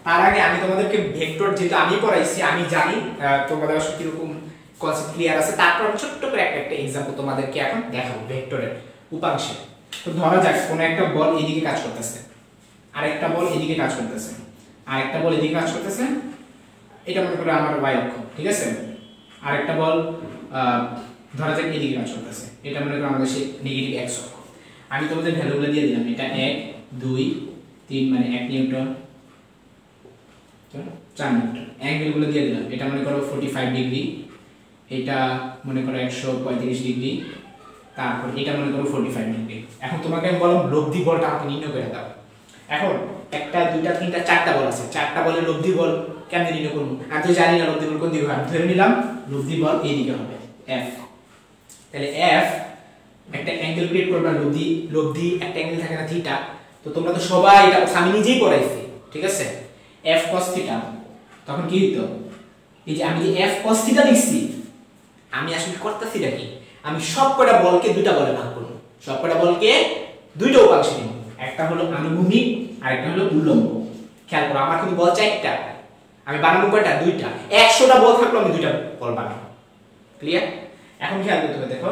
তার আগে আমি তোমাদেরকে ভেক্টর যেটা আমি পড়াইছি আমি জানি তোমাদের আসলে কিরকম কনসেপ্ট ক্লিয়ার আছে, তারপর ছোট্ট করে একটা এক্সাম্পল তোমাদেরকে এখন দেখাবো ভেক্টরের উপাংশে। তো ধরা যাক কোন একটা বল এদিকে কাজ করতেছে, আরেকটা বল এদিকে কাজ করতেছে, আরেকটা বল এদিকে কাজ করতেছে, এটা মনে করো আমার y অক্ষ, ঠিক আছে। আরেকটা বল ধরা যাক এদিকে কাজ করতেছে, এটা মনে করো আমাদের সেই নেগেটিভ x অক্ষ। আমি তোমাদের ভ্যালুগুলো দিয়ে দিলাম, এটা 1 2 3 মানে 1 নিউটন, 4 নিউটন। অ্যাঙ্গেলগুলো দিয়ে দিলাম, এটা মনে করো 45 ডিগ্রি, এটা মনে করো 135 ডিগ্রি, তারপর এটা মনে করো 45 ডিগ্রি। এখন তোমাকে আমি বললাম লব্ধি বলটা আমাকে নির্ণয় করে দাও। এখন একটা দুইটা তিনটা চারটা বল আছে, চারটা বলের লব্ধি বল কেমনে নির্ণয় করব? আমি তো জানি না লব্ধি বল কোন দিকে হবে, ধরে নিলাম লব্ধি বল এই দিকে হবে f। তাহলে f একটা অ্যাঙ্গেল ক্রিয়েট করবে, লব্ধি একটা অ্যাঙ্গেল থাকে না থিটা, তো তোমরা তো সবাই এটা আমি নিজেই পড়াইছি, ঠিক আছে। f cos থিটা, তখন কি হইতো, এই যে আমি যে f cos থিটা লিখছি, আমি আসলে করতেছি কি, আমি সবকটা বলকে দুইটা বলে ভাগ করব, সবকটা বলকে দুইটা উপাংশে নিব, একটা হলো আনুভূমিক আর একটা হলো উল্লম্ব। খেয়াল করো আমার কিন্তু বল চারটা, আমি বানাবো কয়টা, দুইটা। 100টা বল থাকলো আমি দুইটা বল বানাবো, ক্লিয়ার। এখন খেয়াল করতে হবে, দেখো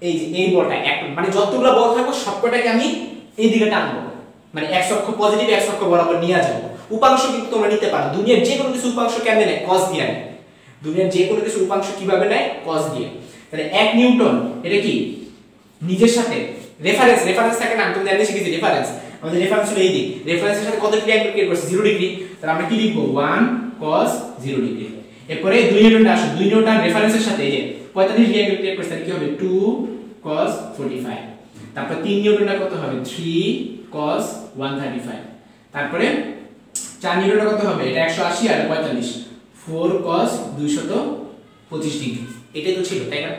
এই যে এই বলটা এক মানে যতগুলো বল থাকবে সবকটাকে আমি এই দিকে টানবো, মানে x অক্ষ পজিটিভ x অক্ষ বরাবর নিয়ে যাব। উপাংশ কিন্তু তোমরা নিতে পারো, দুনিয়ার যে কোনো কিছু উপাংশ কেমনে নেয়, cos দিয়ে নেয়। দুনিয়ার যে কোনো কিছু উপাংশ কিভাবে নেয়, cos দিয়ে। তাহলে 1 নিউটন এটা কি নিজের সাথে রেফারেন্স থাকে না, আমি তোমাদের আগে শিখেছি রেফারেন্স, আমাদের রেফারেন্স হলো এই দিক, রেফারেন্সের সাথে কত ডিগ্রি অ্যাঙ্গেল ক্রিয়েট করছে, 0 ডিগ্রি। তাহলে আমরা কি লিখব, 1 cos 0 ডিগ্রি। এরপরে 2 নিউটনটা আসে, 2 নিউটন রেফারেন্সের সাথে এই যে 45 ডিগ্রি অ্যাঙ্গেল ক্রিয়েট করছে, তাহলে কি হবে 2 cos 45। তারপর 3 নিউটনটা কত হবে, 3 cos 135। তারপরে 4 নিউটনটা কত হবে, এটা 180 আর 45 4 cos 225 ডিগ্রি। এটাই তো ছিল, তাই না।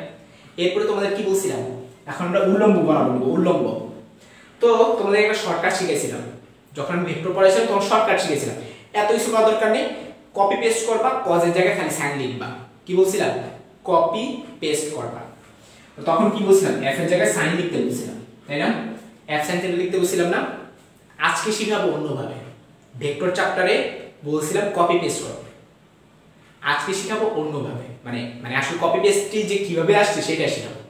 এরপরে তোমাদের কি বলছিলাম, এখন আমরা উল্লম্ব বরাবর বলবো, উল্লম্ব। তো তোমাদের একটা শর্টকাট শিখেছিলাম, যখন আমি ভেক্টর পড়াইছিলাম তখন শর্টকাট শিখেছিলাম, এত কিছু করার দরকার নেই, কপি পেস্ট করবা, কজ এর জায়গায় খালি সাইন লিখবা। কি বলছিলাম, কপি পেস্ট করবা। তখন কি বলছিলাম, f এর জায়গায় সাইন লিখতে বলছিলাম, তাই না, f সাইন লিখতে বলছিলাম না। আজকে শিখাবো অন্যভাবে, ভেক্টর চ্যাপ্টারে বলছিলাম কপি পেস্ট করতে, আজকে শিখাবো অন্যভাবে, মানে আসলে কপি পেস্টটি যে কিভাবে আসছে সেটা শিখাবো।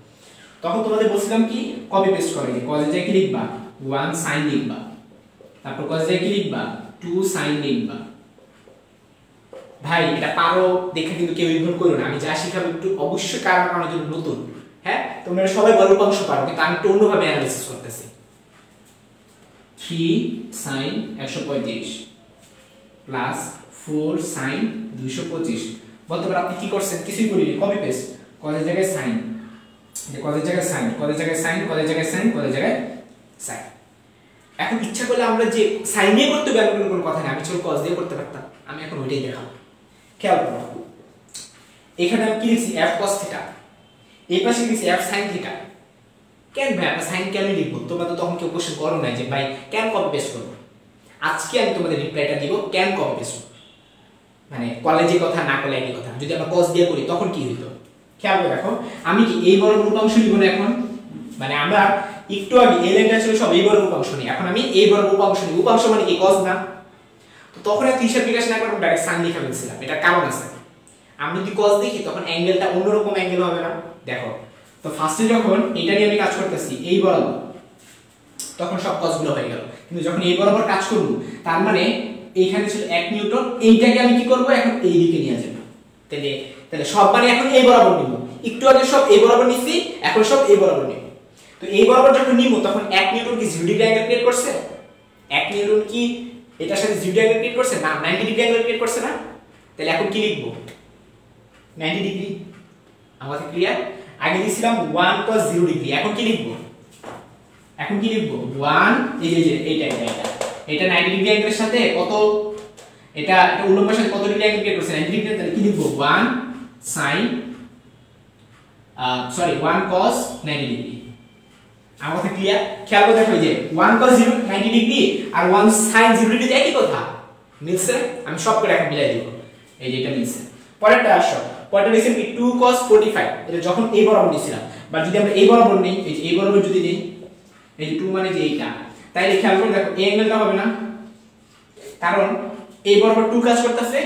তখন তোমাদের বলছিলাম কি কপি পেস্ট করে, কজ এর জায়গায় কি লিখবা, 1 সাইন লিখবা, তারপর কজ এর জায়গায় কি লিখবা, 2 সাইন লিখবা। ভাই এটা পারো দেখে কিন্তু কেউ ইগনোর করো না, আমি যা শিখাবো একটু অবশ্যই কারণ আমার জন্য নতুন, হ্যাঁ তোমরা সবাই বড় উপাংশ পারো, কিন্তু আমি একটু অন্যভাবে অ্যানালাইসিস করতেছি। 3 sin 135 প্লাস 4 sin 225। বলতে পারো আপনি কি করছেন, কিছুই করিনি, কপি পেস্ট, কজ এর জায়গায় সাইন, যে কজ এর জায়গায় সাইন, কজ এর জায়গায় সাইন, কজ এর জায়গায় সাইন, কজ এর জায়গায় সাইন। এখন ইচ্ছা করলে আমরা যে সাইন দিয়ে করতে পারবো কোনো কথা নেই, আমি ছিল কজ দিয়ে করতে পারতাম, আমি এখন ওইটাই দেখাবো। খেয়াল করো এখানে আমি কি লিখছি, f cos থিটা, এই পাশে লিখছি f sin থিটা। কেন ভাই আমরা সাইন কেন লিখবো, তোমরা তো তখন কেউ কোশ্চেন করো না যে ভাই কেন কপি পেস্ট করবো। আজকে আমি তোমাদের রিপ্লাইটা দিব কেন কপি পেস্ট, মানে কলেজে কথা না করলে একই কথা। যদি আমরা cos দিয়ে করি তখন কি হইতো, খেয়াল করে দেখো, আমি কি এই বড় উপাংশ নিব না এখন, মানে আমরা একটু আগে এই লাইনটা ছিল সব এই বড় উপাংশ নিই, এখন আমি এই বড় উপাংশ নিই, উপাংশ মানে কি cos না, তো তখন এত হিসাব বিকাশ না করে ডাইরেক্ট সাইন লিখে ফেলছিলাম। এটা কারণ আছে, আমি যদি cos দেখি তখন অ্যাঙ্গেলটা অন্যরকম অ্যাঙ্গেল হবে না। দেখো তো ফার্স্টে যখন এটা নিয়ে আমি কাজ করতেছি এই বরাবর, তখন সব cos গুলো হয়ে গেল, কিন্তু যখন এই বরাবর কাজ করব তার মানে এইখানে ছিল 1 নিউটন, এইটাকে আমি কি করব এখন এই দিকে নিয়ে যাব। তাহলে সব মানে এখন এই বরাবর নিব, একটু আগে সব এই বরাবর নিছি, এখন সব এই বরাবর নিব। তো এই বরাবর যখন নিব তখন 1 নিউটন কি 0 ডিগ্রি অ্যাঙ্গেল ক্রিয়েট করছে, 1 নিউটন কি এটার সাথে 0 ডিগ্রি অ্যাঙ্গেল ক্রিয়েট করছে না, 90 ডিগ্রি অ্যাঙ্গেল ক্রিয়েট করছে না। তাহলে এখন কি লিখব, 90 ডিগ্রি। আমাদের ক্লিয়ার, আগে দিছিলাম 1 cos 0 ডিগ্রি, এখন কি লিখব, এখন কি লিখব 1 এই যে এটা 90 ডিগ্রি অ্যাঙ্গেলের সাথে কত, এটা উল্লম্বের সাথে কত ডিগ্রি অ্যাঙ্গেল ক্রিয়েট করছে, 90 ডিগ্রি। তাহলে কি লিখব 1 sin 1 cos 90 ডিগ্রি। আমাদের ক্লিয়ার, খেয়াল করে দেখো যে 1 cos 90 ডিগ্রি আর 1 sin 0 ডিগ্রি একই কথা, মিলছে। আমি সব করে এখন মিলাই দিব, এই যে এটা মিলছে। পরেরটা আসো, পরেরটা লিখছি কি 2 cos 45, এটা যখন এই বরাবর নিছিলাম, বা যদি আমরা এই বরাবর নেই, এই যে এই বরাবর যদি নেই, এই যে 2 মানে যে এইটা, তাইলে খেয়াল করে দেখো এই অ্যাঙ্গেলটা হবে না, কারণ এই বরাবর 2 কাজ করতেছে,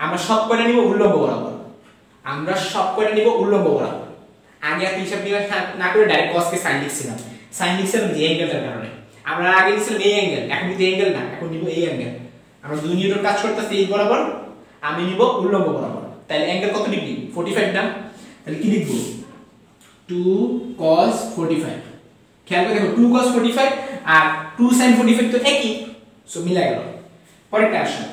আমরা সব কয়টা নিব উল্লম্ব বরাবর, আমরা সব কয়টা নিব উল্লম্ব বরাবর। আগে আর হিসাব নিকাশ না করে ডাইরেক্ট cos কে sin লিখছিলাম, সাইন লিখছিলাম যে অ্যাঙ্গেলটার কারণে। আমরা আগে নিছিলাম এই অ্যাঙ্গেল, এখন কিন্তু অ্যাঙ্গেল না, এখন নিব এই অ্যাঙ্গেল। আমরা 2 নিউটন কাজ করতেছি এই বরাবর, আমি নিব উল্লম্ব বরাবর। তাহলে অ্যাঙ্গেল কত ডিগ্রি? 45 না? তাহলে কি লিখব? 2 cos 45। খেয়াল করে দেখো 2 cos 45 আর 2 sin 45 তো একই, সো মিলা গেল। পরেরটা আসো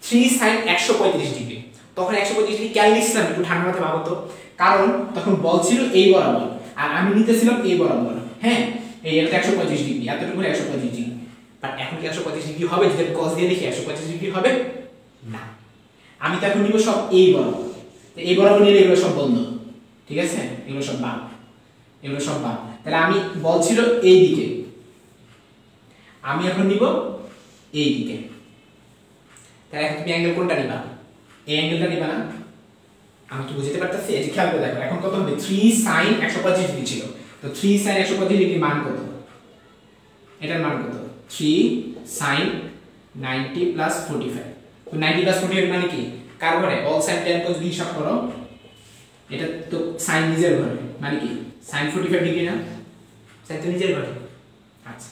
3 sin 135 ডিগ্রি। তখন 135 ডিগ্রি কেন লিখছিলাম একটু ঠান্ডা মাথায় ভাবো তো, কারণ তখন বল ছিল এই বরাবর আর আমি নিতেছিলাম এই বরাবর। হ্যাঁ, এই এটা 125 ডিগ্রি, এতটুকু 125 ডিগ্রি। বাট এখন কি 125 ডিগ্রি হবে? যদি cos দিয়ে লিখি 125 ডিগ্রি হবে না। আমি তো এখন নিব সব এই বরাবর। তো এই বরাবর নিলে এগুলো সব বন্ধ, ঠিক আছে? এগুলো সব বাম, এগুলো সব বাম। তাহলে আমি বল ছিল এই দিকে, আমি এখন নিব এই দিকে। তাহলে এখন তুমি অ্যাঙ্গেল কোনটা নিবা? এই অ্যাঙ্গেলটা নিবা না? আমি কি বুঝতে পারতেছি? এই যে খেয়াল করে দেখো এখন কত হবে? 3 sin 125 ডিগ্রি ছিল, তো 3 sin 125 ডিগ্রি মান কত? এটার মান কত? 3 sin 90 plus 45। তো 90 plus 45 মানে কি? কার ঘরে? all sin tan cos দুই হিসাব করো, এটা তো sin নিজের ঘরে, মানে কি sin 45 ডিগ্রি না? sin তো নিজের ঘরে। আচ্ছা,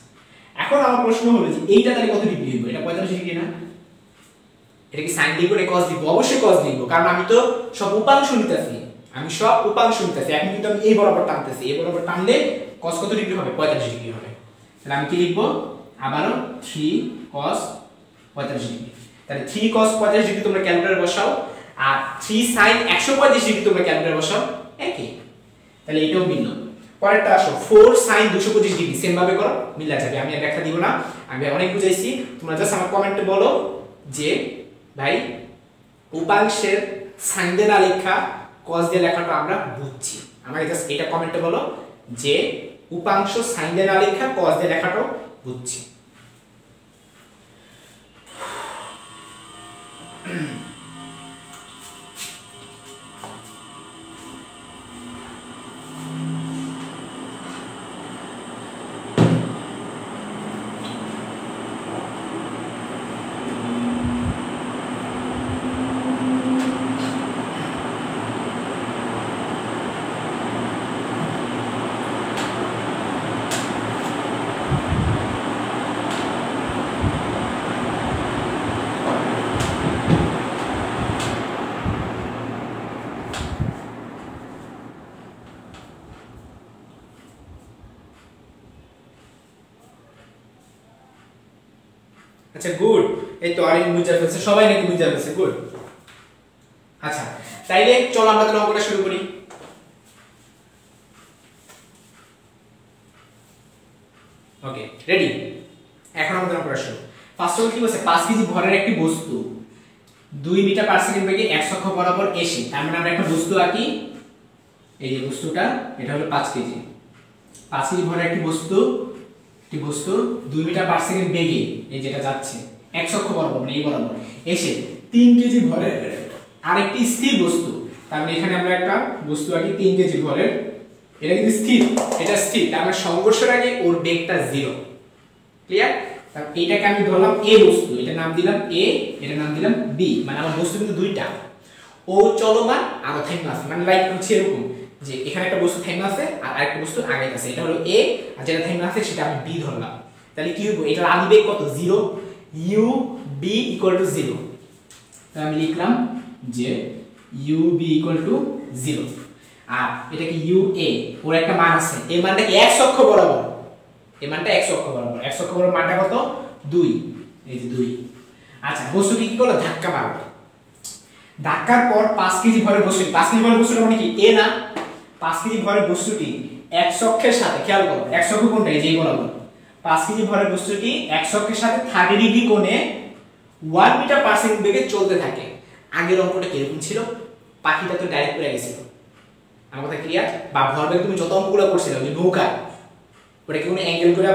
এখন আমার প্রশ্ন হলো যে এইটা তাহলে কত ডিগ্রি হবে? এটা 45 ডিগ্রি না? এটা কি sin লিখবো না cos লিখবো? অবশ্যই cos লিখবো, কারণ আমি তো সব উপাংশ নিতেছি, আমি সব উপাংশ নিতেছি। এখন কিন্তু আমি এই বরাবর টানতেছি, এই বরাবর টানলে cos কত ডিগ্রি হবে? 45 ডিগ্রি হবে। তাহলে আমি কি লিখবো? আবারও 3 cos 45 ডিগ্রি। তাহলে 3 cos 45 ডিগ্রি তোমরা ক্যালকুলেটরে বসাও, আর 3 sin 135 ডিগ্রি তোমরা ক্যালকুলেটরে বসাও, একই। তাহলে এটাও মিলল। পরেরটা আসো 4 sin 225 ডিগ্রি, সেম ভাবে করো, মিলা যাবে। আমি আর ব্যাখ্যা দিব না, আমি অনেক বুঝাইছি। তোমরা জাস্ট আমার কমেন্টে বলো যে ভাই উপাংশের sin দিয়ে না লেখা cos দিয়ে লেখাটা আমরা বুঝছি। আমাকে জাস্ট এটা কমেন্টে বলো যে উপাংশ sin দিয়ে না লেখা cos দিয়ে লেখাটাও বুঝছি। আচ্ছা গুড, এই তো আরেক বুঝা ফেলছে, সবাই নাকি বুঝা ফেলছে, গুড। আচ্ছা তাইলে চলো আমরা তাহলে অঙ্কটা শুরু করি। Okay ready? এখন আমাদের অঙ্কটা শুরু। ফার্স্ট অফ অল কি বলছে? 5 কেজি ভরের একটি বস্তু 2 মিটার পার সেকেন্ড বেগে x অক্ষ বরাবর এসে, তার মানে আমরা একটা বস্তু আঁকি। এই যে বস্তুটা, এটা হলো 5 কেজি। 5 কেজি ভরের একটি বস্তু 2 মিটার পার সেকেন্ড বেগে, এই যেটা যাচ্ছে x অক্ষ বরাবর মানে এই বরাবর এসে 3 কেজি ভরের আরেকটি স্থির বস্তু, তার মানে এখানে আমরা একটা বস্তু আঁকি 3 কেজি ভরের, এটা কিন্তু স্থির, এটা স্থির, তার মানে সংঘর্ষের আগে ওর বেগটা 0। ক্লিয়ার? তাহলে এটাকে আমি ধরলাম a বস্তু, এটা নাম দিলাম a, এটা নাম দিলাম b, মানে আমার বস্তু কিন্তু দুইটা, ও চলমান আর থেমে আছে। মানে লাইক হচ্ছে এরকম যে এখানে একটা বস্তু থেমে আছে আর আরেকটা বস্তু আগাইতেছে, এটা হলো a, আর যেটা থেমে আছে সেটা আমি b ধরলাম। তাহলে কি হবে? এটার আদি বেগ কত? 0, u b = 0। তাহলে আমি লিখলাম যে u b = 0। আর এটা কি u a, ওর একটা মান আছে, এই মানটা কি x অক্ষ বরাবর, এই মানটা x অক্ষ বরাবর, x অক্ষ বরাবর মানটা কত? 2, এই যে 2। আচ্ছা বস্তুটি কি করলো? ধাক্কা মারলো। ধাক্কার পর 5 কেজি ভরের বস্তুটি, 5 কেজি ভরের বস্তুটা মানে কি a না? 5 কেজি ভরের বস্তুটি x অক্ষের সাথে, খেয়াল করো x অক্ষ কোনটা? এই যে বরাবর। 5 কেজি ভরের বস্তুটি x অক্ষের সাথে 30 ডিগ্রি কোণে 1 মিটার পার সেকেন্ড বেগে চলতে থাকে। আগের অঙ্কটা কি রকম ছিল? পাখিটা তো ডাইরেক্ট পড়ে গেছিল, আমার কথা ক্লিয়ার? বা ভরবেগ তুমি যত অঙ্কগুলো করছিলে যে নৌকা, ওটা কি কোনো অ্যাঙ্গেল করে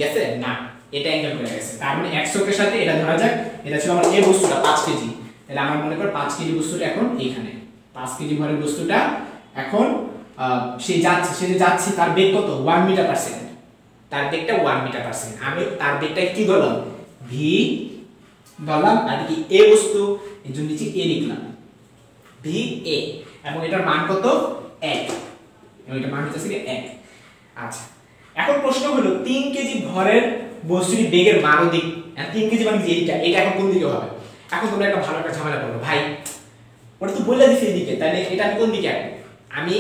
গেছে? না, এটা অ্যাঙ্গেল করে গেছে। তার মানে x অক্ষের সাথে এটা ধরা যাক, এটা ছিল আমার এই বস্তুটা 5 কেজি। তাহলে আমার মনে কর 5 কেজি বস্তুটা এখন এইখানে, 5 কেজি ভরের বস্তুটা এখন সে যাচ্ছে, তার বেগ কত? 1 মিটার পার সেকেন্ড, তার বেগটা 1 মিটার পার সেকেন্ড। আমি তার বেগটা কি ধরলাম? v ধরলাম, আর কি a বস্তু, এর জন্য নিচে a লিখলাম, v a, এবং এটার মান কত? 1, এবং এটার মান হচ্ছে 1। আচ্ছা এখন প্রশ্ন হলো 3 কেজি ভরের বস্তুটি বেগের মান দিক, 3 কেজি মানে যেটা এটা এখন কোন দিকে হবে? এখন তোমরা একটা ভালো একটা ঝামেলা করবে, ভাই ওটা তো বলে দিছি এদিকে, তাহলে এটা আমি কোন দিকে আঁকবো? আমি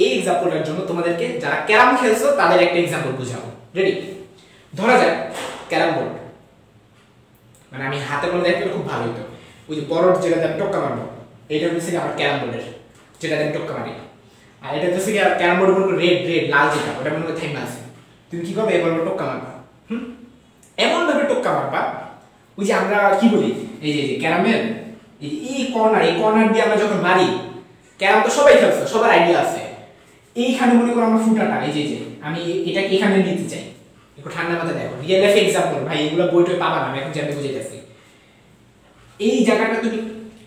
এই এক্সাম্পলটার জন্য তোমাদেরকে যারা ক্যারাম খেলছো তাদের একটা এক্সাম্পল বুঝাবো। রেডি? ধরা যাক ক্যারাম বোর্ড, মানে আমি হাতে করে দেখলে খুব ভালো হতো, ওই যে বড় যেটাতে আমি টক্কা মারবো এটা হচ্ছে আমার ক্যারাম বোর্ডের, যেটাতে আমি টক্কা মারি। আর এটা হচ্ছে কি ক্যারাম বোর্ড মনে রেড রেড লাল যেটা, ওটা মনে করে থেমে আছে। তুমি কি করবে? এবার টক্কা মারবা, এমন ভাবে টক্কা মারবা ওই যে আমরা কি বলি এই যে ক্যারামের এই কর্নার দিয়ে আমরা যখন মারি, ক্যারাম তো সবাই খেলছে, সবার আইডিয়া আছে। এইখানে মনে করো আমরা ফুটাটা এই যে আমি এটাকে এখানে নিতে চাই, একটু ঠান্ডা মাথায় দেখো, রিয়েল লাইফ এক্সাম্পল ভাই, এগুলো বইটই পাবা না, আমি এখন যেমন বুঝাইতেছি। এই জায়গাটা তুমি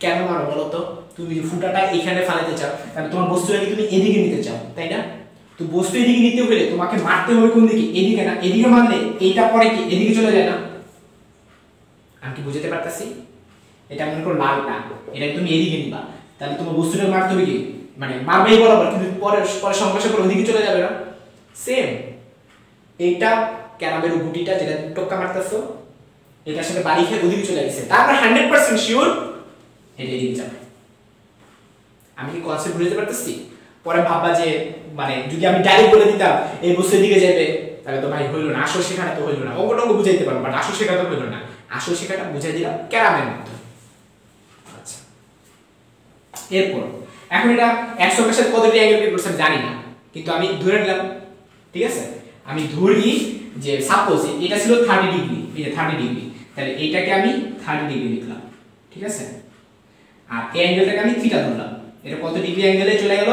কেন মারো বলো তো? তুমি ফুটাটা এখানে ফালাতে চাও, তাহলে তোমার বস্তুটাকে তুমি এদিকে নিতে চাও, তাই না? তো বস্তু এদিকে নিতে হলে তোমাকে মারতে হবে কোন দিকে? এদিকে না? এদিকে মারলে এইটা পরে কি এদিকে চলে যায় না? আমি কি বুঝাতে পারতাছি? এটা মনে করো লালটা, এটা তুমি এদিকে নিবা, তাহলে তোমার বস্তুটা মারতে হবে কি মানে মারবেই বরাবর, কিন্তু পরে সংঘর্ষ করে ওদিকে চলে যাবে না? সেম এইটা ক্যারামের গুটিটা যেটা টক্কা মারতেছো এটার সাথে বাড়ি খেয়ে ওদিকে চলে গেছে, তারপর 100% শিওর এটা এদিকে যাবে। আমি কি কনসেপ্ট বুঝতে পারতেছি? পরে ভাববা যে মানে যদি আমি ডাইরেক্ট বলে দিতাম এই বস্তু এদিকে যাবে, তাহলে তো ভাই হইলো না, আসল শেখাটা তো হইলো না। অঙ্কটঙ্ক বুঝাইতে পারবো বাট আসল শেখাটা হইলো না। আসল শেখাটা বুঝাই দিলাম ক্যারামের মধ্যে। আচ্ছা, এরপর এখন এটা 100 এর সাথে কত ডিগ্রি অ্যাঙ্গেল বের করছে আমি জানি না, কিন্তু আমি ধরে নিলাম, ঠিক আছে? আমি ধরি যে সাপোজ এটা ছিল 30 ডিগ্রি, এই যে 30 ডিগ্রি, তাহলে এইটাকে আমি 30 ডিগ্রি লিখলাম, ঠিক আছে? আর এই অ্যাঙ্গেলটাকে আমি থিটা ধরলাম, এটা কত ডিগ্রি অ্যাঙ্গেলে চলে গেল?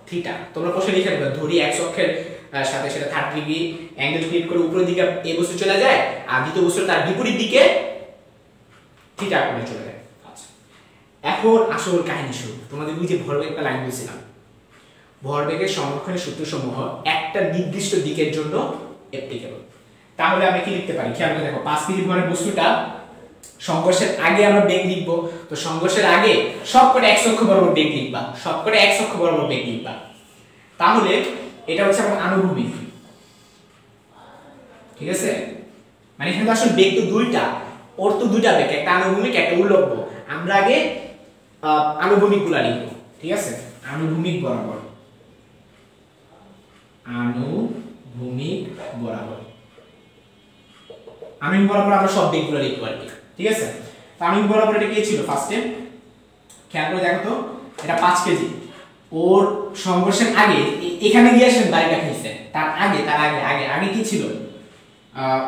থিটা। তোমরা প্রশ্ন লিখে দেবে, ধরি x অক্ষের সাথে সেটা 30 ডিগ্রি অ্যাঙ্গেল ক্রিয়েট করে উপরের দিকে এই বস্তু চলে যায়, আর দ্বিতীয় বস্তু তার বিপরীত দিকে থিটা কোণে চলে যায়। আচ্ছা, এখন আসল কাহিনী শুরু। তোমাদের ওই যে ভরবেগ একটা লাইন বলছিলাম, ভরবেগের সংরক্ষণের সূত্রসমূহ একটা নির্দিষ্ট দিকের জন্য অ্যাপ্লিকেবল। তাহলে আমি কি লিখতে পারি? খেয়াল করে দেখো, 5 কেজি ভরের বস্তুটা সংঘর্ষের আগে আমরা বেগ লিখব, তো সংঘর্ষের আগে সবকটা x অক্ষ বরাবর বেগ লিখবা, সবকটা x অক্ষ বরাবর বেগ লিখবা। তাহলে এটা হচ্ছে আমার আনুভূমিক, ঠিক আছে? মানে এখানে আসলে বেগ তো দুইটা, ওর তো দুইটা বেগ, একটা আনুভূমিক একটা উল্লম্ব। আমরা আগে আনুভূমিকগুলা লিখব, ঠিক আছে? আনুভূমিক বরাবর, আনুভূমিক বরাবর, আনুভূমিক বরাবর আমরা সব বেগগুলো লিখব আর কি, ঠিক আছে? আনুভূমিক বরাবর এটা কি ছিল ফার্স্টে? খেয়াল করে দেখো তো, এটা 5 কেজি, ওর সংঘর্ষের আগে এখানে গিয়ে আসেন বাড়িটা খাইছে, তার আগে কি ছিল?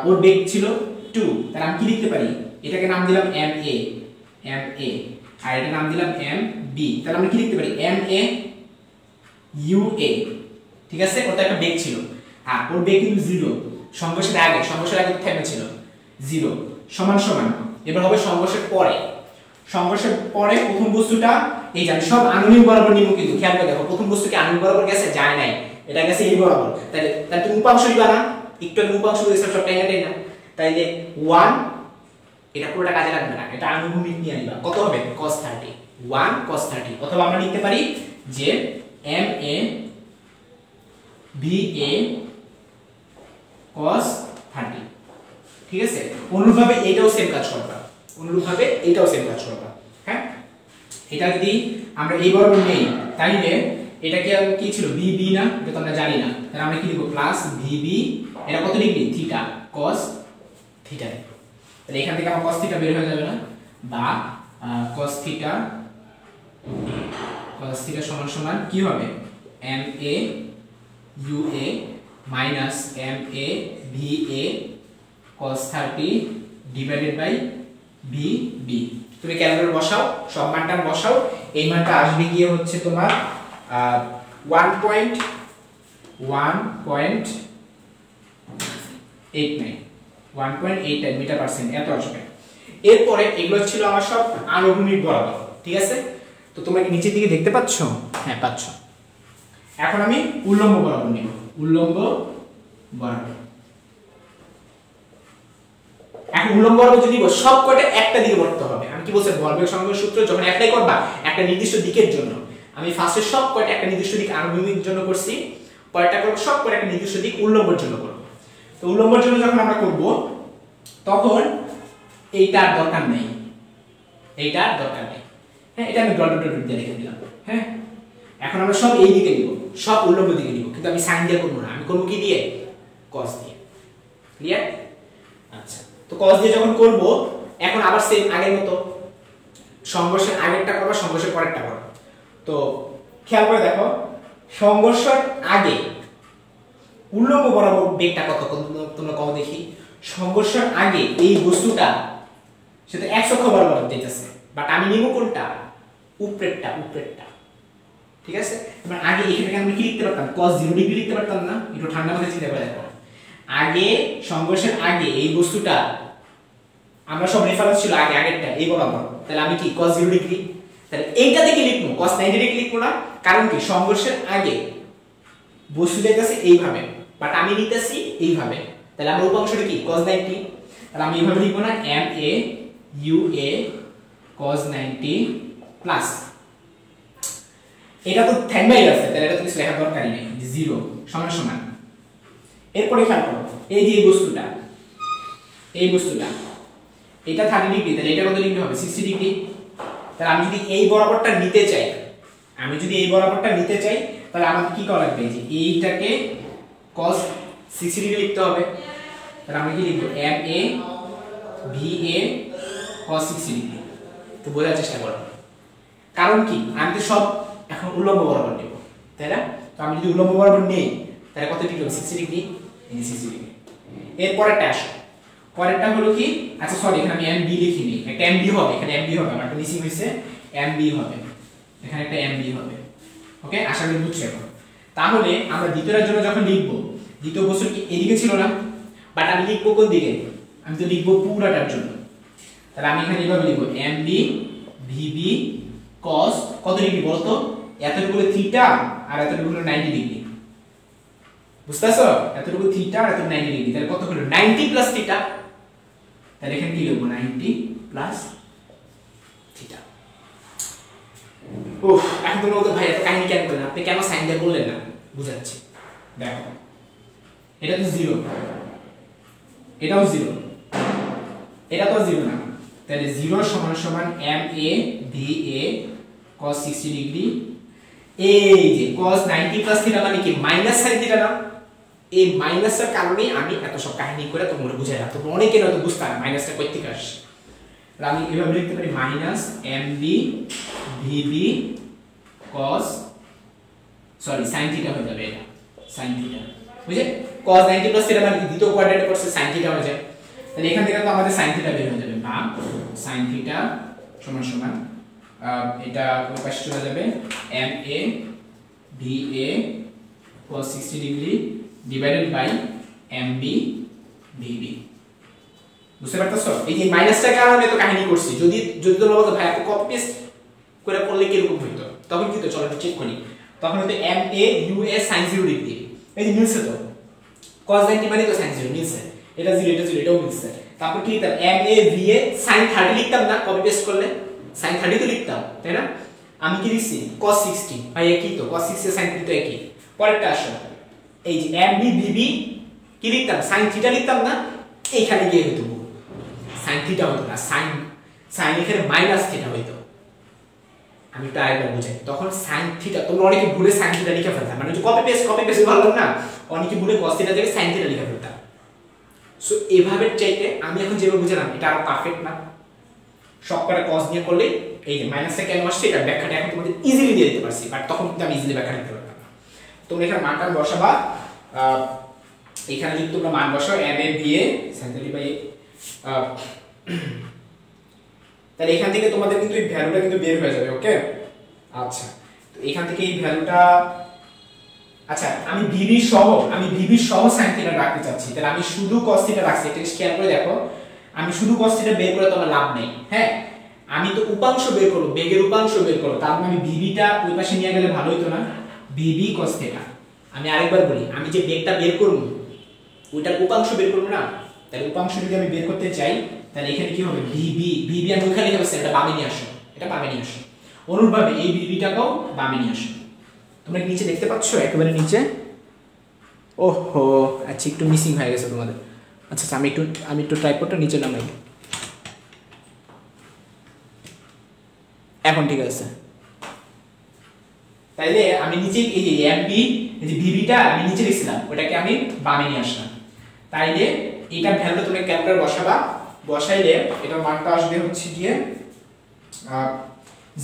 ওর বেগ ছিল 2, তাহলে আমি কি লিখতে পারি? এটাকে নাম দিলাম ma, আর এটা নাম দিলাম mb, তাহলে আমরা কি লিখতে পারি? ma ua, ঠিক আছে? ওটা একটা বেগ ছিল, আর ওর বেগ কিন্তু 0, সংঘর্ষের আগে তো থেমেছিল 0, সমান সমান। এবার হবে সংঘর্ষের পরে প্রথম বস্তুটা এই যে আমি সব আনুভূমিক বরাবর নিব, কিন্তু খেয়াল করে দেখো প্রথম বস্তু কি আনুভূমিক বরাবর গেছে? যায় নাই, এটা গেছে এই বরাবর। তাহলে তুমি উপাংশ দিবা না, একটু আগে উপাংশ দিয়েছিলাম সব টাইনাটাই না, তাইলে 1 এটা পুরোটা কাজে লাগবে না, এটা আনুভূমিক নিয়ে নিবা। কত হবে? cos 30, 1 cos 30। অথবা আমরা লিখতে পারি যে ma va cos 30, ঠিক আছে? অনুরূপভাবে এটাও সেম কাজ করবা, হ্যাঁ? এটা যদি আমরা এই বরাবর নেই, তাইলে এটা কি ছিল? vb না? এটা তো আমরা জানি না, তাহলে আমরা কি লিখব? প্লাস vb, এটা কত ডিগ্রি? Theta, cos theta. তাহলে এখান থেকে আমার cos থিটা বের হয়ে যাবে না, বা cos থিটা সমান সমান কি হবে? ma ua minus ma va cos 30 divided by vb। তুমি ক্যালকুলেটর বসাও, সব মানটা বসাও, এই মানটা আসবে গিয়ে হচ্ছে তোমার 1.89 মিটার পার সেকেন্ড এত আসবে। এরপরে এগুলো ছিল আমার সব আনুভূমিক বরাবর, ঠিক আছে? তো তোমরা কি নিচের দিকে দেখতে পাচ্ছ? হ্যাঁ পাচ্ছ। এখন আমি উল্লম্ব বরাবর নিব, উল্লম্ব বরাবর। এখন উল্লম্ব বরাবর যদি সব কয়টা একটা দিকে বর্ত হবে। আমি কি বলছি? ভরবেগ সংরক্ষণ সূত্র যখন অ্যাপ্লাই করবা একটা নির্দিষ্ট দিকের জন্য, আমি ফার্স্টে সব কয়টা একটা নির্দিষ্ট দিক আনুভূমিক জন্য করছি, পরেরটা করব সব কয়টা একটা নির্দিষ্ট দিক উল্লম্বের জন্য করব। তো উল্লম্বর জন্য যখন আমরা করব তখন এইটার দরকার নেই, এইটার দরকার নেই। হ্যাঁ, এটা আমি ডট ডট ডট দিয়ে রেখে দিলাম। হ্যাঁ, এখন আমরা সব এই দিকে নিব, সব উল্লম্ব দিকে নিব, কিন্তু আমি সাইন দিয়ে করব না, আমি করব কি দিয়ে? cos দিয়ে। ক্লিয়ার? আচ্ছা, তো cos দিয়ে যখন করব এখন আবার সেম আগের মতো সংঘর্ষের আগেরটা করব, সংঘর্ষের পরেরটা করব। তো খেয়াল করে দেখো, সংঘর্ষের আগে উল্লম্ব বরাবর বেগটা কত তোমরা কম দেখি। সংঘর্ষের আগে এই বস্তুটা সেটা x অক্ষ বরাবর যেতেছে, বাট আমি নিব কোনটা? উপরেরটা, উপরেরটা। ঠিক আছে, এবার আগে এখানে আমি কি লিখতে পারতাম? cos 0 ডিগ্রি লিখতে পারতাম না? একটু ঠান্ডা মাথায় চিন্তা করে দেখো, আগে সংঘর্ষের আগে এই বস্তুটা আমরা সব রেফারেন্স ছিল আগে আগেরটা এই বরাবর, তাহলে আমি কি cos 0 ডিগ্রি, তাহলে এইটা থেকে লিখবো, cos 90 ডিগ্রি লিখবো না, কারণ কি সংঘর্ষের আগে বস্তু যাইতেছে এইভাবে, বাট আমি নিতেছি এইভাবে, তাহলে আমার উপাংশটা কি? cos 90। তাহলে আমি এইভাবে লিখবো না, ma ua cos 90 প্লাস এটা তো থাকবেই আছে, তাহলে এটা তো কিছু লেখার দরকারই নেই, 0 সমান সমান। এরপরে খেয়াল করো, এই যে এই বস্তুটা এটা 30 ডিগ্রি, তাহলে এটা কত ডিগ্রি হবে? 60 ডিগ্রি। তাহলে আমি যদি এই বরাবরটা নিতে চাই, তাহলে আমাকে কি করা লাগবে? যে এইটাকে cos 60 ডিগ্রি লিখতে হবে। তাহলে আমি কি লিখব? ma va cos 60 degree. তো বোঝার চেষ্টা করো, কারণ কি আমি তো সব এখন উল্লম্ব বরাবর নেব, তাই না? তো আমি যদি উল্লম্ব বরাবর নেই তাহলে কত ডিগ্রি হবে? 60 ডিগ্রি। এই 60 ডিগ্রি। এরপরেরটা আসো, পরেরটা হলো কি? আচ্ছা সরি, এখানে আমি mb লিখিনি, একটা mb হবে, এখানে mb হবে, আমারটা মিসিং হইছে, mb হবে, এখানে একটা mb হবে। ওকে, আশা করি বুঝছো এখন। তাহলে আমরা দ্বিতীয়টার জন্য যখন লিখব, দ্বিতীয় বস্তু কি এদিকে ছিল না, বাট আমি লিখবো কোন দিকে? আমি তো লিখবো পুরাটার জন্য। তাহলে আমি এখানে এইভাবে লিখবো mb vb cos কত ডিগ্রি বলো তো? এতটুকু হলো থিটা আর এতটুকু হলো 90 ডিগ্রি, বুঝতেছো? এতটুকু থিটা আর এতটুকু 90 ডিগ্রি, তাহলে কত হলো? 90 প্লাস থিটা। তাহলে এখানে কি লিখবো? 90 প্লাস থিটা। ওহ, এখন তোমরা বলতে ভাই এত কাহিনী কেন করলেন, আপনি কেন সাইন দিয়ে বললেন না? বুঝাচ্ছি, দেখো এটা তো 0, এটাও 0, এটা তো 0 না, তাহলে 0 সমান সমান ma va cos 60 ডিগ্রি। এই যে cos 90 প্লাস থিটা মানে কি? মাইনাস সাইন থিটা না? এই মাইনাসের কারণে আমি এত সব কাহিনী করে তোমরা বুঝাইলাম, তোমরা অনেকেই হয়তো বুঝতে পারো মাইনাসটা কই থেকে আসে। আমি এভাবে লিখতে পারি minus mb vb cos sorry sin theta হয়ে যাবে, এটা sin থিটা, বুঝে? cos 90 প্লাস থিটা মানে দ্বিতীয় কোয়াড্রেন্টে পড়ছে sin থিটা হয়ে যায়, তাহলে এখান থেকে তো আমাদের sin থিটা বের হয়ে যাবে, বা sin থিটা সমান সমান এটা ওই পাশে চলে যাবে ma va cos 60 degree divided by mb vb। বুঝতে পারতেছো? এই যে মাইনাসটার কারণে তো কাহিনী করছি। যদি তোমরা বলতো ভাই আপনি কপি পেস্ট করে করলে কি রকম হইতো, তখন কি তো চলো একটু চেক করি। তখন হতো ma ua sin 0 ডিগ্রি, এই যে মিলছে তো, cos 90 মানে তো sin 0 মিলছে, এটা 0 এটা 0 এটাও মিলছে। তারপর কি লিখতাম? ma va sin 30 লিখতাম না? কপি পেস্ট করলে sin 30 তো লিখতাম, তাই না? আমি কি লিখছি? cos 60, ভাই একই তো, cos 60 sin 30 তো একই। পরেরটা আসো, এই যে mb vb কি লিখতাম? sin থিটা লিখতাম না? এইখানে গিয়ে হতো sin থিটা হতো না, sin এখানে মাইনাস থিটা হইতো। আমি তো আরেকবার বুঝাই, তখন sin থিটা তোমরা অনেকে ভুলে sin থিটা লিখে ফেলতাম, মানে যে কপি পেস্ট ভালো না, অনেকে ভুলে cos থিটা থেকে sin থিটা লিখে ফেলতাম। সো এভাবে চাইতে আমি এখন যেভাবে বুঝালাম এটা আরো পারফেক্ট না? সবকটা cos নিয়ে করলে এই যে মাইনাসটা কেন আসছে এটা ব্যাখ্যাটা এখন তোমাদের ইজিলি দিয়ে দিতে পারছি, বাট তখন কিন্তু আমি ইজিলি ব্যাখ্যা দিতে পারতাম না। তোমরা এখানে মানটা বসাবা, এখানে যদি তোমরা মান বসাও ma va sin 30 বাই তাহলে এখান থেকে তোমাদের কিন্তু এই ভ্যালুটা কিন্তু বের হয়ে যাবে। ওকে, আচ্ছা, তো এখান থেকে এই ভ্যালুটা, আচ্ছা আমি ভিভি সহ sin থিটা রাখতে চাচ্ছি, তাহলে আমি শুধু cos থিটা রাখছি। এটা খেয়াল করে দেখো, আমি শুধু cos থিটা বের করে তো আমার লাভ নেই। হ্যাঁ, আমি তো উপাংশ বের করব, বেগের উপাংশ বের করব, তার মানে আমি ভিভিটা ওই পাশে নিয়ে গেলে ভালো হতো না? ভিভি cos থিটা। আমি আরেকবার বলি, আমি যে বেগটা বের করব ওইটার উপাংশ বের করব না? তাহলে উপাংশ যদি আমি বের করতে চাই তাহলে এখানে কি হবে? ভিভি আমি ওখানে লিখে বসে, এটা বামে নিয়ে আসো, এটা বামে নিয়ে আসো। অনুরূপভাবে এই ভিভিটাকেও বামে নিয়ে আসো। তোমরা নিচে দেখতে পাচ্ছ, একেবারে নিচে ওহো আচ্ছা একটু মিসিং হয়ে গেছে তোমাদের। আচ্ছা আচ্ছা আমি একটু ট্রাইপডটা নিচে নামাই, এখন ঠিক আছে। তাইলে আমি নিচে এই যে FB এই যে BB-টা আমি নিচে লিখছিলাম ওটাকে আমি বামে নিয়ে আসলাম। তাইলে এটা ভ্যালু তুমি ক্যালকুলেটর বসাবা, বসাইলে এটার মানটা আসবে হচ্ছে গিয়ে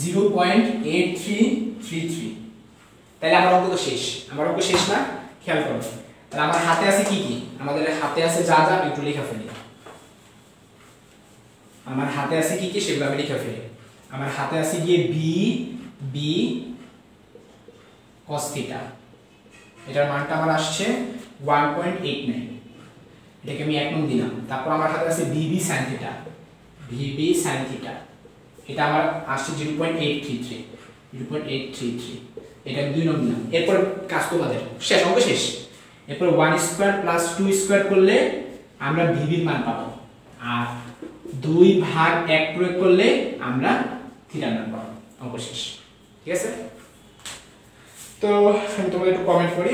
0.8333। তাইলে আমার অঙ্ক তো শেষ, আমার অঙ্ক শেষ না? খেয়াল করো তাহলে আমার হাতে আছে কি কি, আমাদের হাতে আছে যা যা একটু লেখা ফেলি। আমার হাতে আছে কি কি সেগুলো আমি লেখা ফেলি। আমার হাতে আছে গিয়ে B cos থিটা, এটার মানটা আমার আসছে 1.89, এটাকে আমি 1 নং দিলাম। তারপর আমার হাতে আছে BB sin theta, BB sin theta, এটা আমার আসছে 0.833, এটা আমি 2 নং দিলাম। এরপর কাজ তোমাদের শেষ, অঙ্ক শেষ। এরপর 1 স্কয়ার প্লাস 2 স্কয়ার করলে আমরা BB এর মান পাবো, আর 2 ভাগ 1 প্রয়োগ করলে আমরা থিটার মান পাবো। অঙ্ক শেষ, ঠিক আছে? তো আমি তোমাদের একটু কমেন্ট করি।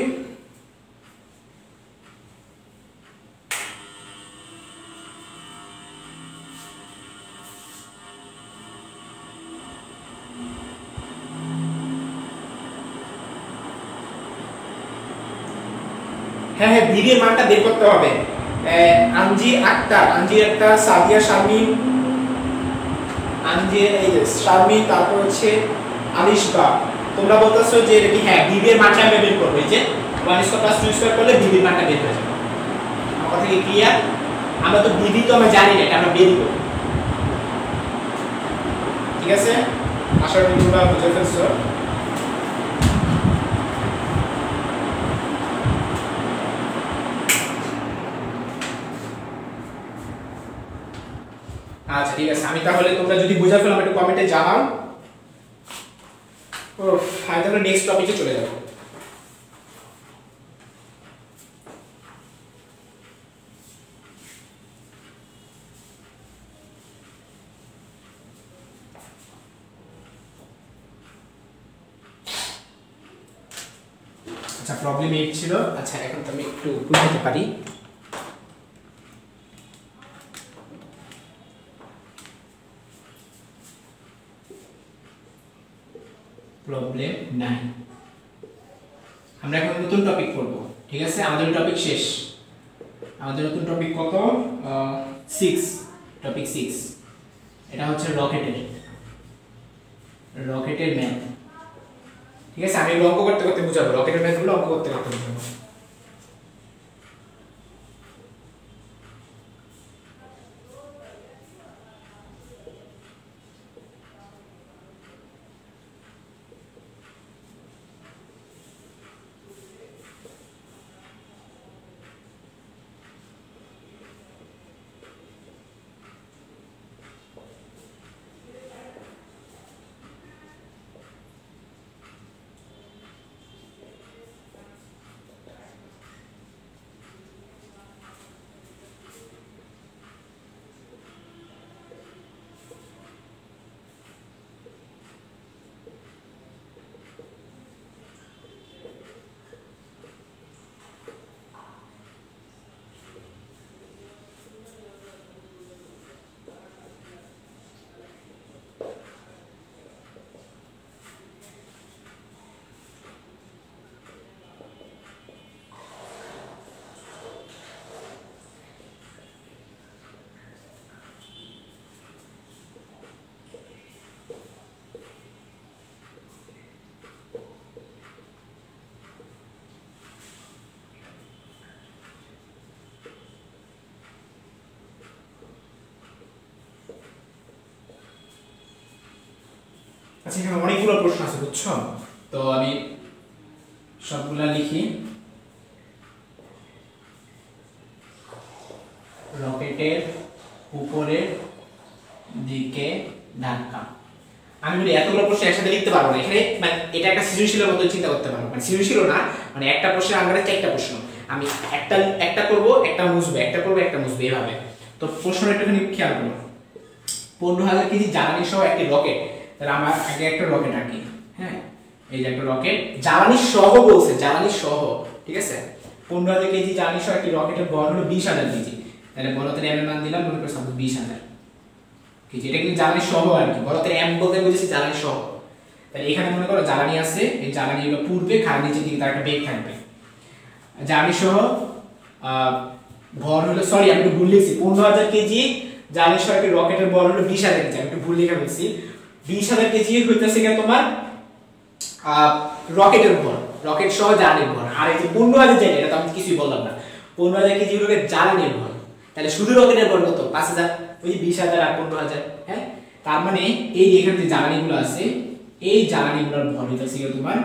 হ্যাঁ হ্যাঁ ভিডিওর মানটা বের করতে হবে। আঞ্জি আক্তার, সাদিয়া শারমিন, এই যে শারমিন, তারপর হচ্ছে আলিশবা, তোমরা বলতেছো যে এটা কি হ্যাঁ বিবি এর মানটা আমি বের করব। এই যে 1 স্কয়ার প্লাস 2 স্কয়ার করলে বিবি এর মানটা বের হয়ে যাবে। আমার কথা কি ক্লিয়ার? আমরা তো বিবি তো আমরা জানি না, এটা আমরা বের করব, ঠিক আছে? আশা করি তোমরা বুঝে ফেলছো। আচ্ছা ঠিক আছে, আমি তাহলে তোমরা যদি বুঝে ফেলো একটু কমেন্টে জানাও। আমি তাহলে নেক্সট টপিকে চলে যাব। আচ্ছা প্রবলেম 8 ছিল। আচ্ছা এখন তো আমি একটু বুঝাতে পারি। প্রবলেম 9 আমরা এখন নতুন টপিক পড়ব, ঠিক আছে? আমাদের টপিক শেষ। আমাদের নতুন টপিক কত? 6, টপিক 6। এটা হচ্ছে রকেটের ম্যাথ, ঠিক আছে? আমি অঙ্ক করতে করতে বুঝাবো, রকেটের ম্যাথগুলো অঙ্ক করতে করতে বুঝাবো। আচ্ছা এখানে অনেকগুলো প্রশ্ন আছে বুঝছো, তো আমি সবগুলা লিখি। রকেটের উপরের দিকে ধাক্কা। আমি বলি এতগুলো প্রশ্ন একসাথে লিখতে পারবো না, এখানে মানে এটা একটা সৃজনশীলের মতো চিন্তা করতে পারবো, মানে সৃজনশীল না, মানে একটা প্রশ্নের আন্ডারে 4টা প্রশ্ন, আমি একটা করব, একটা মুছবো, একটা করব, একটা মুছবো, এভাবে। তো প্রশ্নটা একটুখানি খেয়াল করো। 15,000 কেজি জ্বালানি সহ একটি রকেট, তাহলে আমার আগে একটা রকেট আঁকি। হ্যাঁ এই যে একটা রকেট, জ্বালানি সহ বলছে, জ্বালানি সহ, ঠিক আছে? 15,000 কেজি জ্বালানি সহ একটি রকেটের ভর হলো 20,000 কেজি, তাহলে বলতের m এর মান দিলাম মনে করে সাপোজ 20,000 কেজি। এটা কিন্তু জ্বালানি সহ আর কি, বলতের m বলতে বুঝেছি জ্বালানি সহ। তাহলে এখানে মনে করো জ্বালানি আছে, এই জ্বালানি হলো পূর্বে খালি নিচের দিকে তার একটা বেগ থাকবে। জ্বালানি সহ ভর হলো, সরি আমি একটু ভুল লিখছি, 15,000 কেজি জ্বালানি সহ একটি রকেটের ভর হলো 20,000 কেজি, আমি একটু ভুল লিখে ফেলছি। 20,000 কেজি হইতাছে কি তোমার রকেটের ভর, রকেট সহ জ্বালানির ভর। আর এই যে 15,000 যেটা, এটা তো আমি কিছুই বললাম না, 15,000 কেজি হলো জ্বালানির ভর। তাহলে শুধু রকেটের ভর কত? 5,000, ওই যে 20,000 আর 15,000। হ্যাঁ, তার মানে এই এখানে যে জ্বালানিগুলো আছে, এই জ্বালানিগুলোর ভর হইতাছে তোমার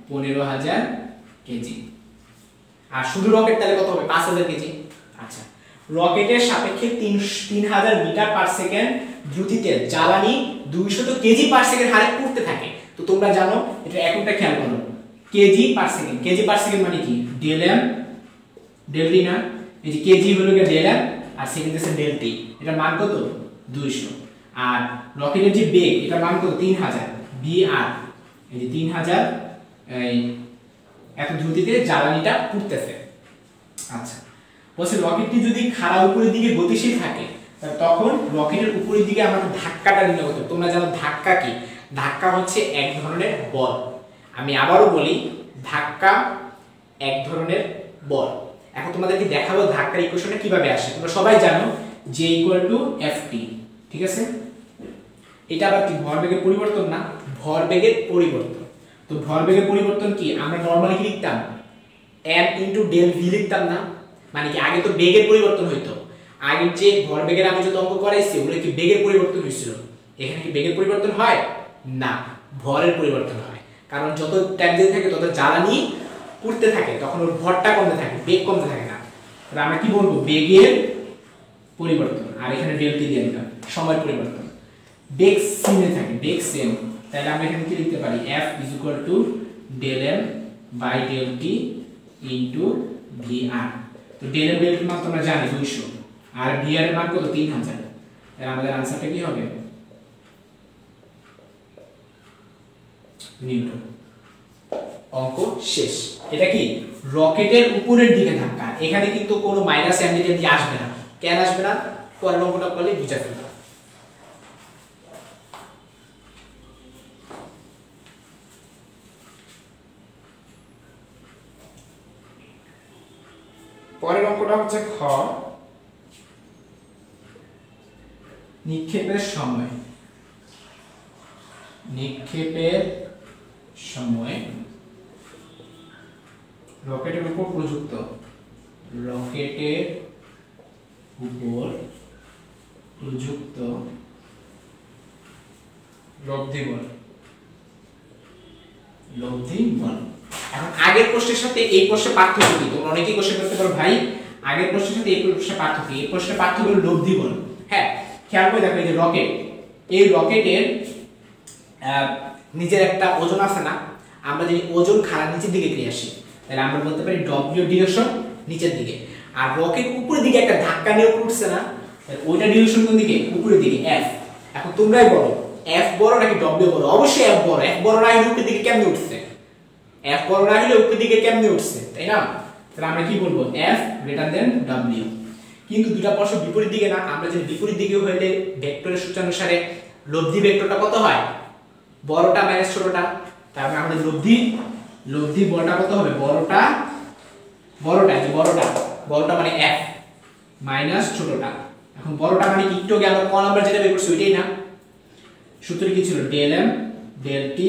15,000 কেজি। আর শুধু রকেট তাহলে কত হবে? 5,000 কেজি। আচ্ছা, রকেটের সাপেক্ষে 3,000 মিটার পার সেকেন্ড দ্রুতিতে জ্বালানি 200 কেজি পার সেকেন্ড হারে উঠতে থাকে। তো তোমরা জানো এটা এককটা খেয়াল করো, KG per second. KG per second মানে কি? ডেল এম ডেল টি না, এই যে কেজি হলো কি ডেল এম আর সেকেন্ড আছে ডেল টি। এটা মান কত? 200। আর রকেটের যে বেগ, এটা মান কত? 3,000 ভি আর, এই যে 3,000 এই এত দ্রুতিতে জ্বালানিটা উঠতেছে। আচ্ছা, বলছে রকেটটি যদি খাড়া উপরের দিকে গতিশীল থাকে তখন রকেটের উপরের দিকে আমাদের ধাক্কাটা নির্ণয় করতে হবে। তোমরা জানো ধাক্কা কি? ধাক্কা হচ্ছে এক ধরনের বল। আমি আবারও বলি, ধাক্কা এক ধরনের বল। এখন তোমাদেরকে দেখাবো ধাক্কার ইকুয়েশনটা কিভাবে আসে। তোমরা সবাই জানো J = Ft, ঠিক আছে? এটা আবার কি ভরবেগের পরিবর্তন না, ভরবেগের পরিবর্তন। তো ভরবেগের পরিবর্তন কি আমরা নরমালি কি লিখতাম? m * del v লিখতাম না? মানে কি আগে তো বেগের পরিবর্তন হইতো, আগে যে ভরবেগের আমি যত অঙ্ক করাইছি ওগুলো কি বেগের পরিবর্তন হইছিল। এখানে কি বেগের পরিবর্তন হয় না, ভরের পরিবর্তন হয়। কারণ যত টাইম দিতে থাকে তত জ্বালানি উঠতে থাকে, তখন ওর ভরটা কমতে থাকে, বেগ কমতে থাকে না। তাহলে আমরা কি বলবো? বেগের পরিবর্তন। আর এখানে ডেল টি দিয়ে দিলাম, সময়ের পরিবর্তন। বেগ সেমে থাকে, বেগ সেম। তাহলে আমরা এখানে কি লিখতে পারি? f = del m by del t into vr। তো del m del t মান তোমরা জানো 200 আর vr এর মান কত? 3,000। তাহলে আমাদের आंसरটা কি হবে? নিউটন। অঙ্ক শেষ। এটা কি রকেটের উপরের দিকে ধাক্কা, এখানে কিন্তু কোনো মাইনাস m দিয়ে আসবে না। কেন আসবে না? পরের অঙ্কটা করলে বুঝা ফেলবে। পরের অঙ্কটা হচ্ছে খ, নিক্ষেপের সময়। নিক্ষেপের সময় রকেটের উপর প্রযুক্ত, রকেটের উপর প্রযুক্ত লব্ধি বল। লব্ধি বল। এখন আগের প্রশ্নের সাথে এই প্রশ্নের পার্থক্য কি? তোমরা অনেকেই কোশ্চেন করতে পারো ভাই আগের প্রশ্নের সাথে এই প্রশ্নের পার্থক্য কি? এই প্রশ্নের পার্থক্য হলো লব্ধি বল। হ্যাঁ, খেয়াল করে দেখো, এই যে রকেট, এই রকেটের নিজের একটা ওজন আছে না? আমরা যদি ওজন খাড়া নিচের দিকে নিয়ে আসি তাহলে আমরা বলতে পারি ডব্লিউ ডিরেকশন নিচের দিকে। আর রকেট উপরের দিকে একটা ধাক্কা নিয়ে উঠছে না, ওইটা ডিরেকশন কোন দিকে? উপরের দিকে, এফ। এখন তোমরাই বলো এফ বড় নাকি ডব্লিউ বড়? অবশ্যই এফ বড়। এফ বড় না হলে উপরের দিকে কেমনে উঠছে? এফ বড় না হলে উপরের দিকে কেমনে উঠছে, তাই না? তাহলে আমরা কি বলবো? F greater than W. কিন্তু দুটা পরস্পর বিপরীত দিকে না, আমরা যদি বিপরীত দিকে হইলে ভেক্টরের সূত্রানুসারে লব্ধি ভেক্টরটা কত হয়? বড়টা মাইনাস ছোটটা। তার মানে আমাদের লব্ধি বড়টা কত হবে? বড়টা মানে f মাইনাস ছোটটা। এখন বড়টা মানে কি? একটু আগে আমরা ক নাম্বার যেটা বের করছি ওইটাই না? সূত্র কি ছিল? del m del t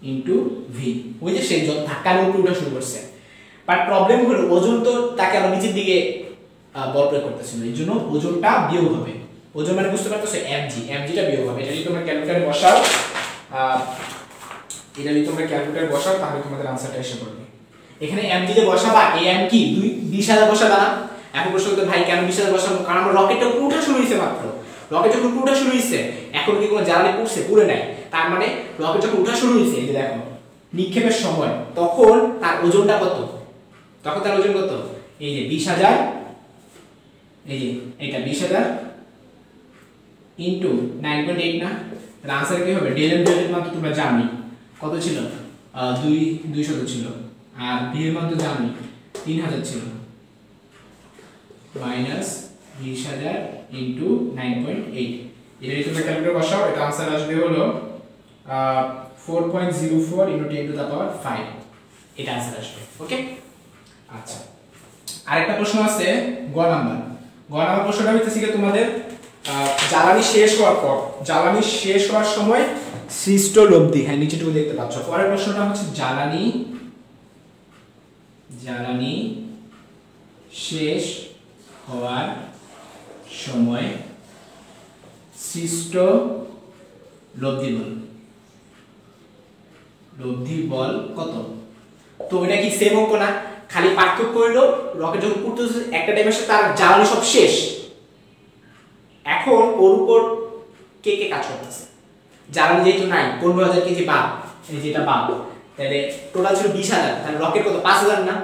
into v। ওই যে সেই ধাক্কার উপরে উঠা শুরু করছে। বাট প্রবলেম হলো ওজন তো তাকে আমরা নিচের দিকে বল প্রয়োগ করতেছি, এই জন্য ওজনটা বিয়োগ হবে। ওজন মানে বুঝতে পারতেছো? mgটা বিয়োগ হবে। এটা যদি তোমরা ক্যালকুলেটরে বসাও, তাহলে তোমাদের आंसरটা এসে পড়বে। এখানে mg যে বসাবা, এই m কি 20,000 বসাবা না? এখন প্রশ্ন করতে ভাই কেন 20,000 বসাবো? কারণ আমরা রকেটটা উপরে ওঠা শুরু হইছে মাত্র। রকেট যখন উপরে ওঠা শুরু হইছে, এখন কি কোনো জ্বালানি পড়ছে? পুরে নাই। তার মানে রকেট যখন ওঠা শুরু হইছে, এই যে দেখো নিক্ষেপের সময়, তখন তার ওজনটা কত? এই যে 20,000, এই যে এটা 20,000 ইনটু 9.8 না? তাহলে आंसर কি হবে? del m del t মান তো তোমরা জানোই কত ছিল? 200 ছিল। আর v এর মান তো জানোই 3000 ছিল মাইনাস 20000 ইনটু 9.8 এটা যদি তোমরা ক্যালকুলেটর বসাও এটা आंसर আসবে হলো 4.04 ইনটু 10 টু দা পাওয়ার 5 এটা आंसर আসবে ওকে আচ্ছা আরেকটা প্রশ্ন আছে গ নাম্বার প্রশ্নটা হচ্ছে কি তোমাদের জ্বালানি শেষ হওয়ার সময় সৃষ্ট লব্ধি হ্যাঁ নিচেটুকু দেখতে পাচ্ছ পরের প্রশ্নটা হচ্ছে জ্বালানি শেষ হওয়ার সময় সৃষ্ট লব্ধি বল কত তো এটা কি সেম অঙ্ক না খালি পার্থক্য হলো রকেট যখন উঠতেছে একটা টাইমের সাথে তার জ্বালানি সব শেষ এখন ওর উপর কে কাজ করতেছে জ্বালানি যেহেতু নাই 15000 কেজি বাদ এই যেটা বাদ তাহলে টোটাল ছিল 20000 তাহলে রকেট কত 5000 না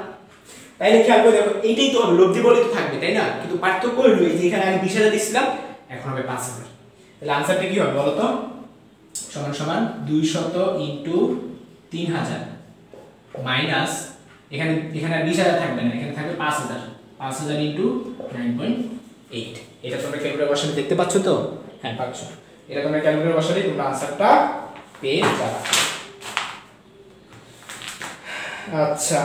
তাইলে খেয়াল করে দেখো এইটাই তো হবে লব্ধি বলে তো থাকবে তাই না কিন্তু পার্থক্য হলো এই যে এখানে আমি 20000 দিছিলাম এখন হবে 5000 তাহলে आंसरটা কি হবে বলো তো সমান 200 ইনটু 3000 মাইনাস এখানে আর 20000 থাকবে না এখানে থাকবে 5000 ইনটু 9.8 এটা তোমরা ক্যালকুলেটর বসালে দেখতে পাচ্ছ তো হ্যাঁ পাচ্ছ এটা তোমরা ক্যালকুলেটর বসালে তোমরা आंसरটা পেয়ে যাবে আচ্ছা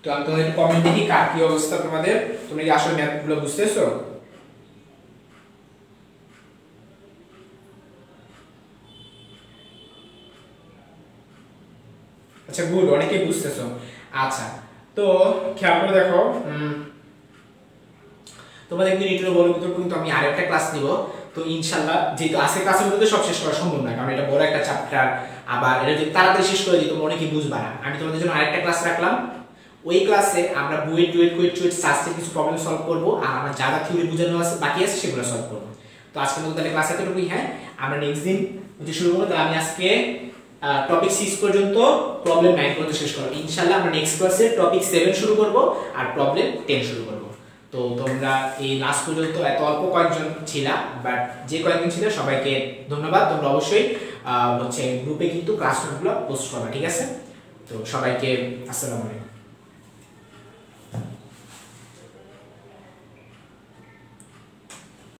তো আমি তোমাদের একটু কমেন্ট দেখি কার কি অবস্থা তোমাদের তোমরা কি আসলে ম্যাথগুলো বুঝতেছো আচ্ছা গুড অনেকেই বুঝতেছো আচ্ছা তো খেয়াল করে দেখো তোমাদের একদিন নিউটনের বলের ভিতর কিন্তু আমি আরেকটা ক্লাস নিব তো ইনশাআল্লাহ যেহেতু আজকে ক্লাসের মধ্যে সব শেষ করা সম্ভব না কারণ এটা বড় একটা চ্যাপ্টার আবার এটা যদি তাড়াতাড়ি শেষ করে দিই তোমরা অনেকেই বুঝবা না আমি তোমাদের জন্য আরেকটা ক্লাস রাখলাম ওই ক্লাসে আমরা বুয়েট কুয়েট সাস্টের কিছু প্রবলেম সলভ করব আর আমরা যা থিওরি বোঝানো আছে বাকি আছে সেগুলো সলভ করব তো আজকের মতো তাহলে ক্লাস এতটুকুই হ্যাঁ আমরা নেক্সট দিন যে শুরু করব তাহলে আমি আজকে টপিক 6 পর্যন্ত প্রবলেম 9 পর্যন্ত শেষ করব ইনশাআল্লাহ আমরা নেক্সট ক্লাসে টপিক 7 শুরু করব আর প্রবলেম 10 শুরু করব তো তোমরা এই লাস্ট পর্যন্ত এত অল্প কয়েকজন ছিলা বাট যে কয়েকজন ছিল সবাইকে ধন্যবাদ তোমরা অবশ্যই হচ্ছে গ্রুপে কিন্তু ক্লাস নোটগুলো পোস্ট করবে ঠিক আছে তো সবাইকে আসসালামু আলাইকুম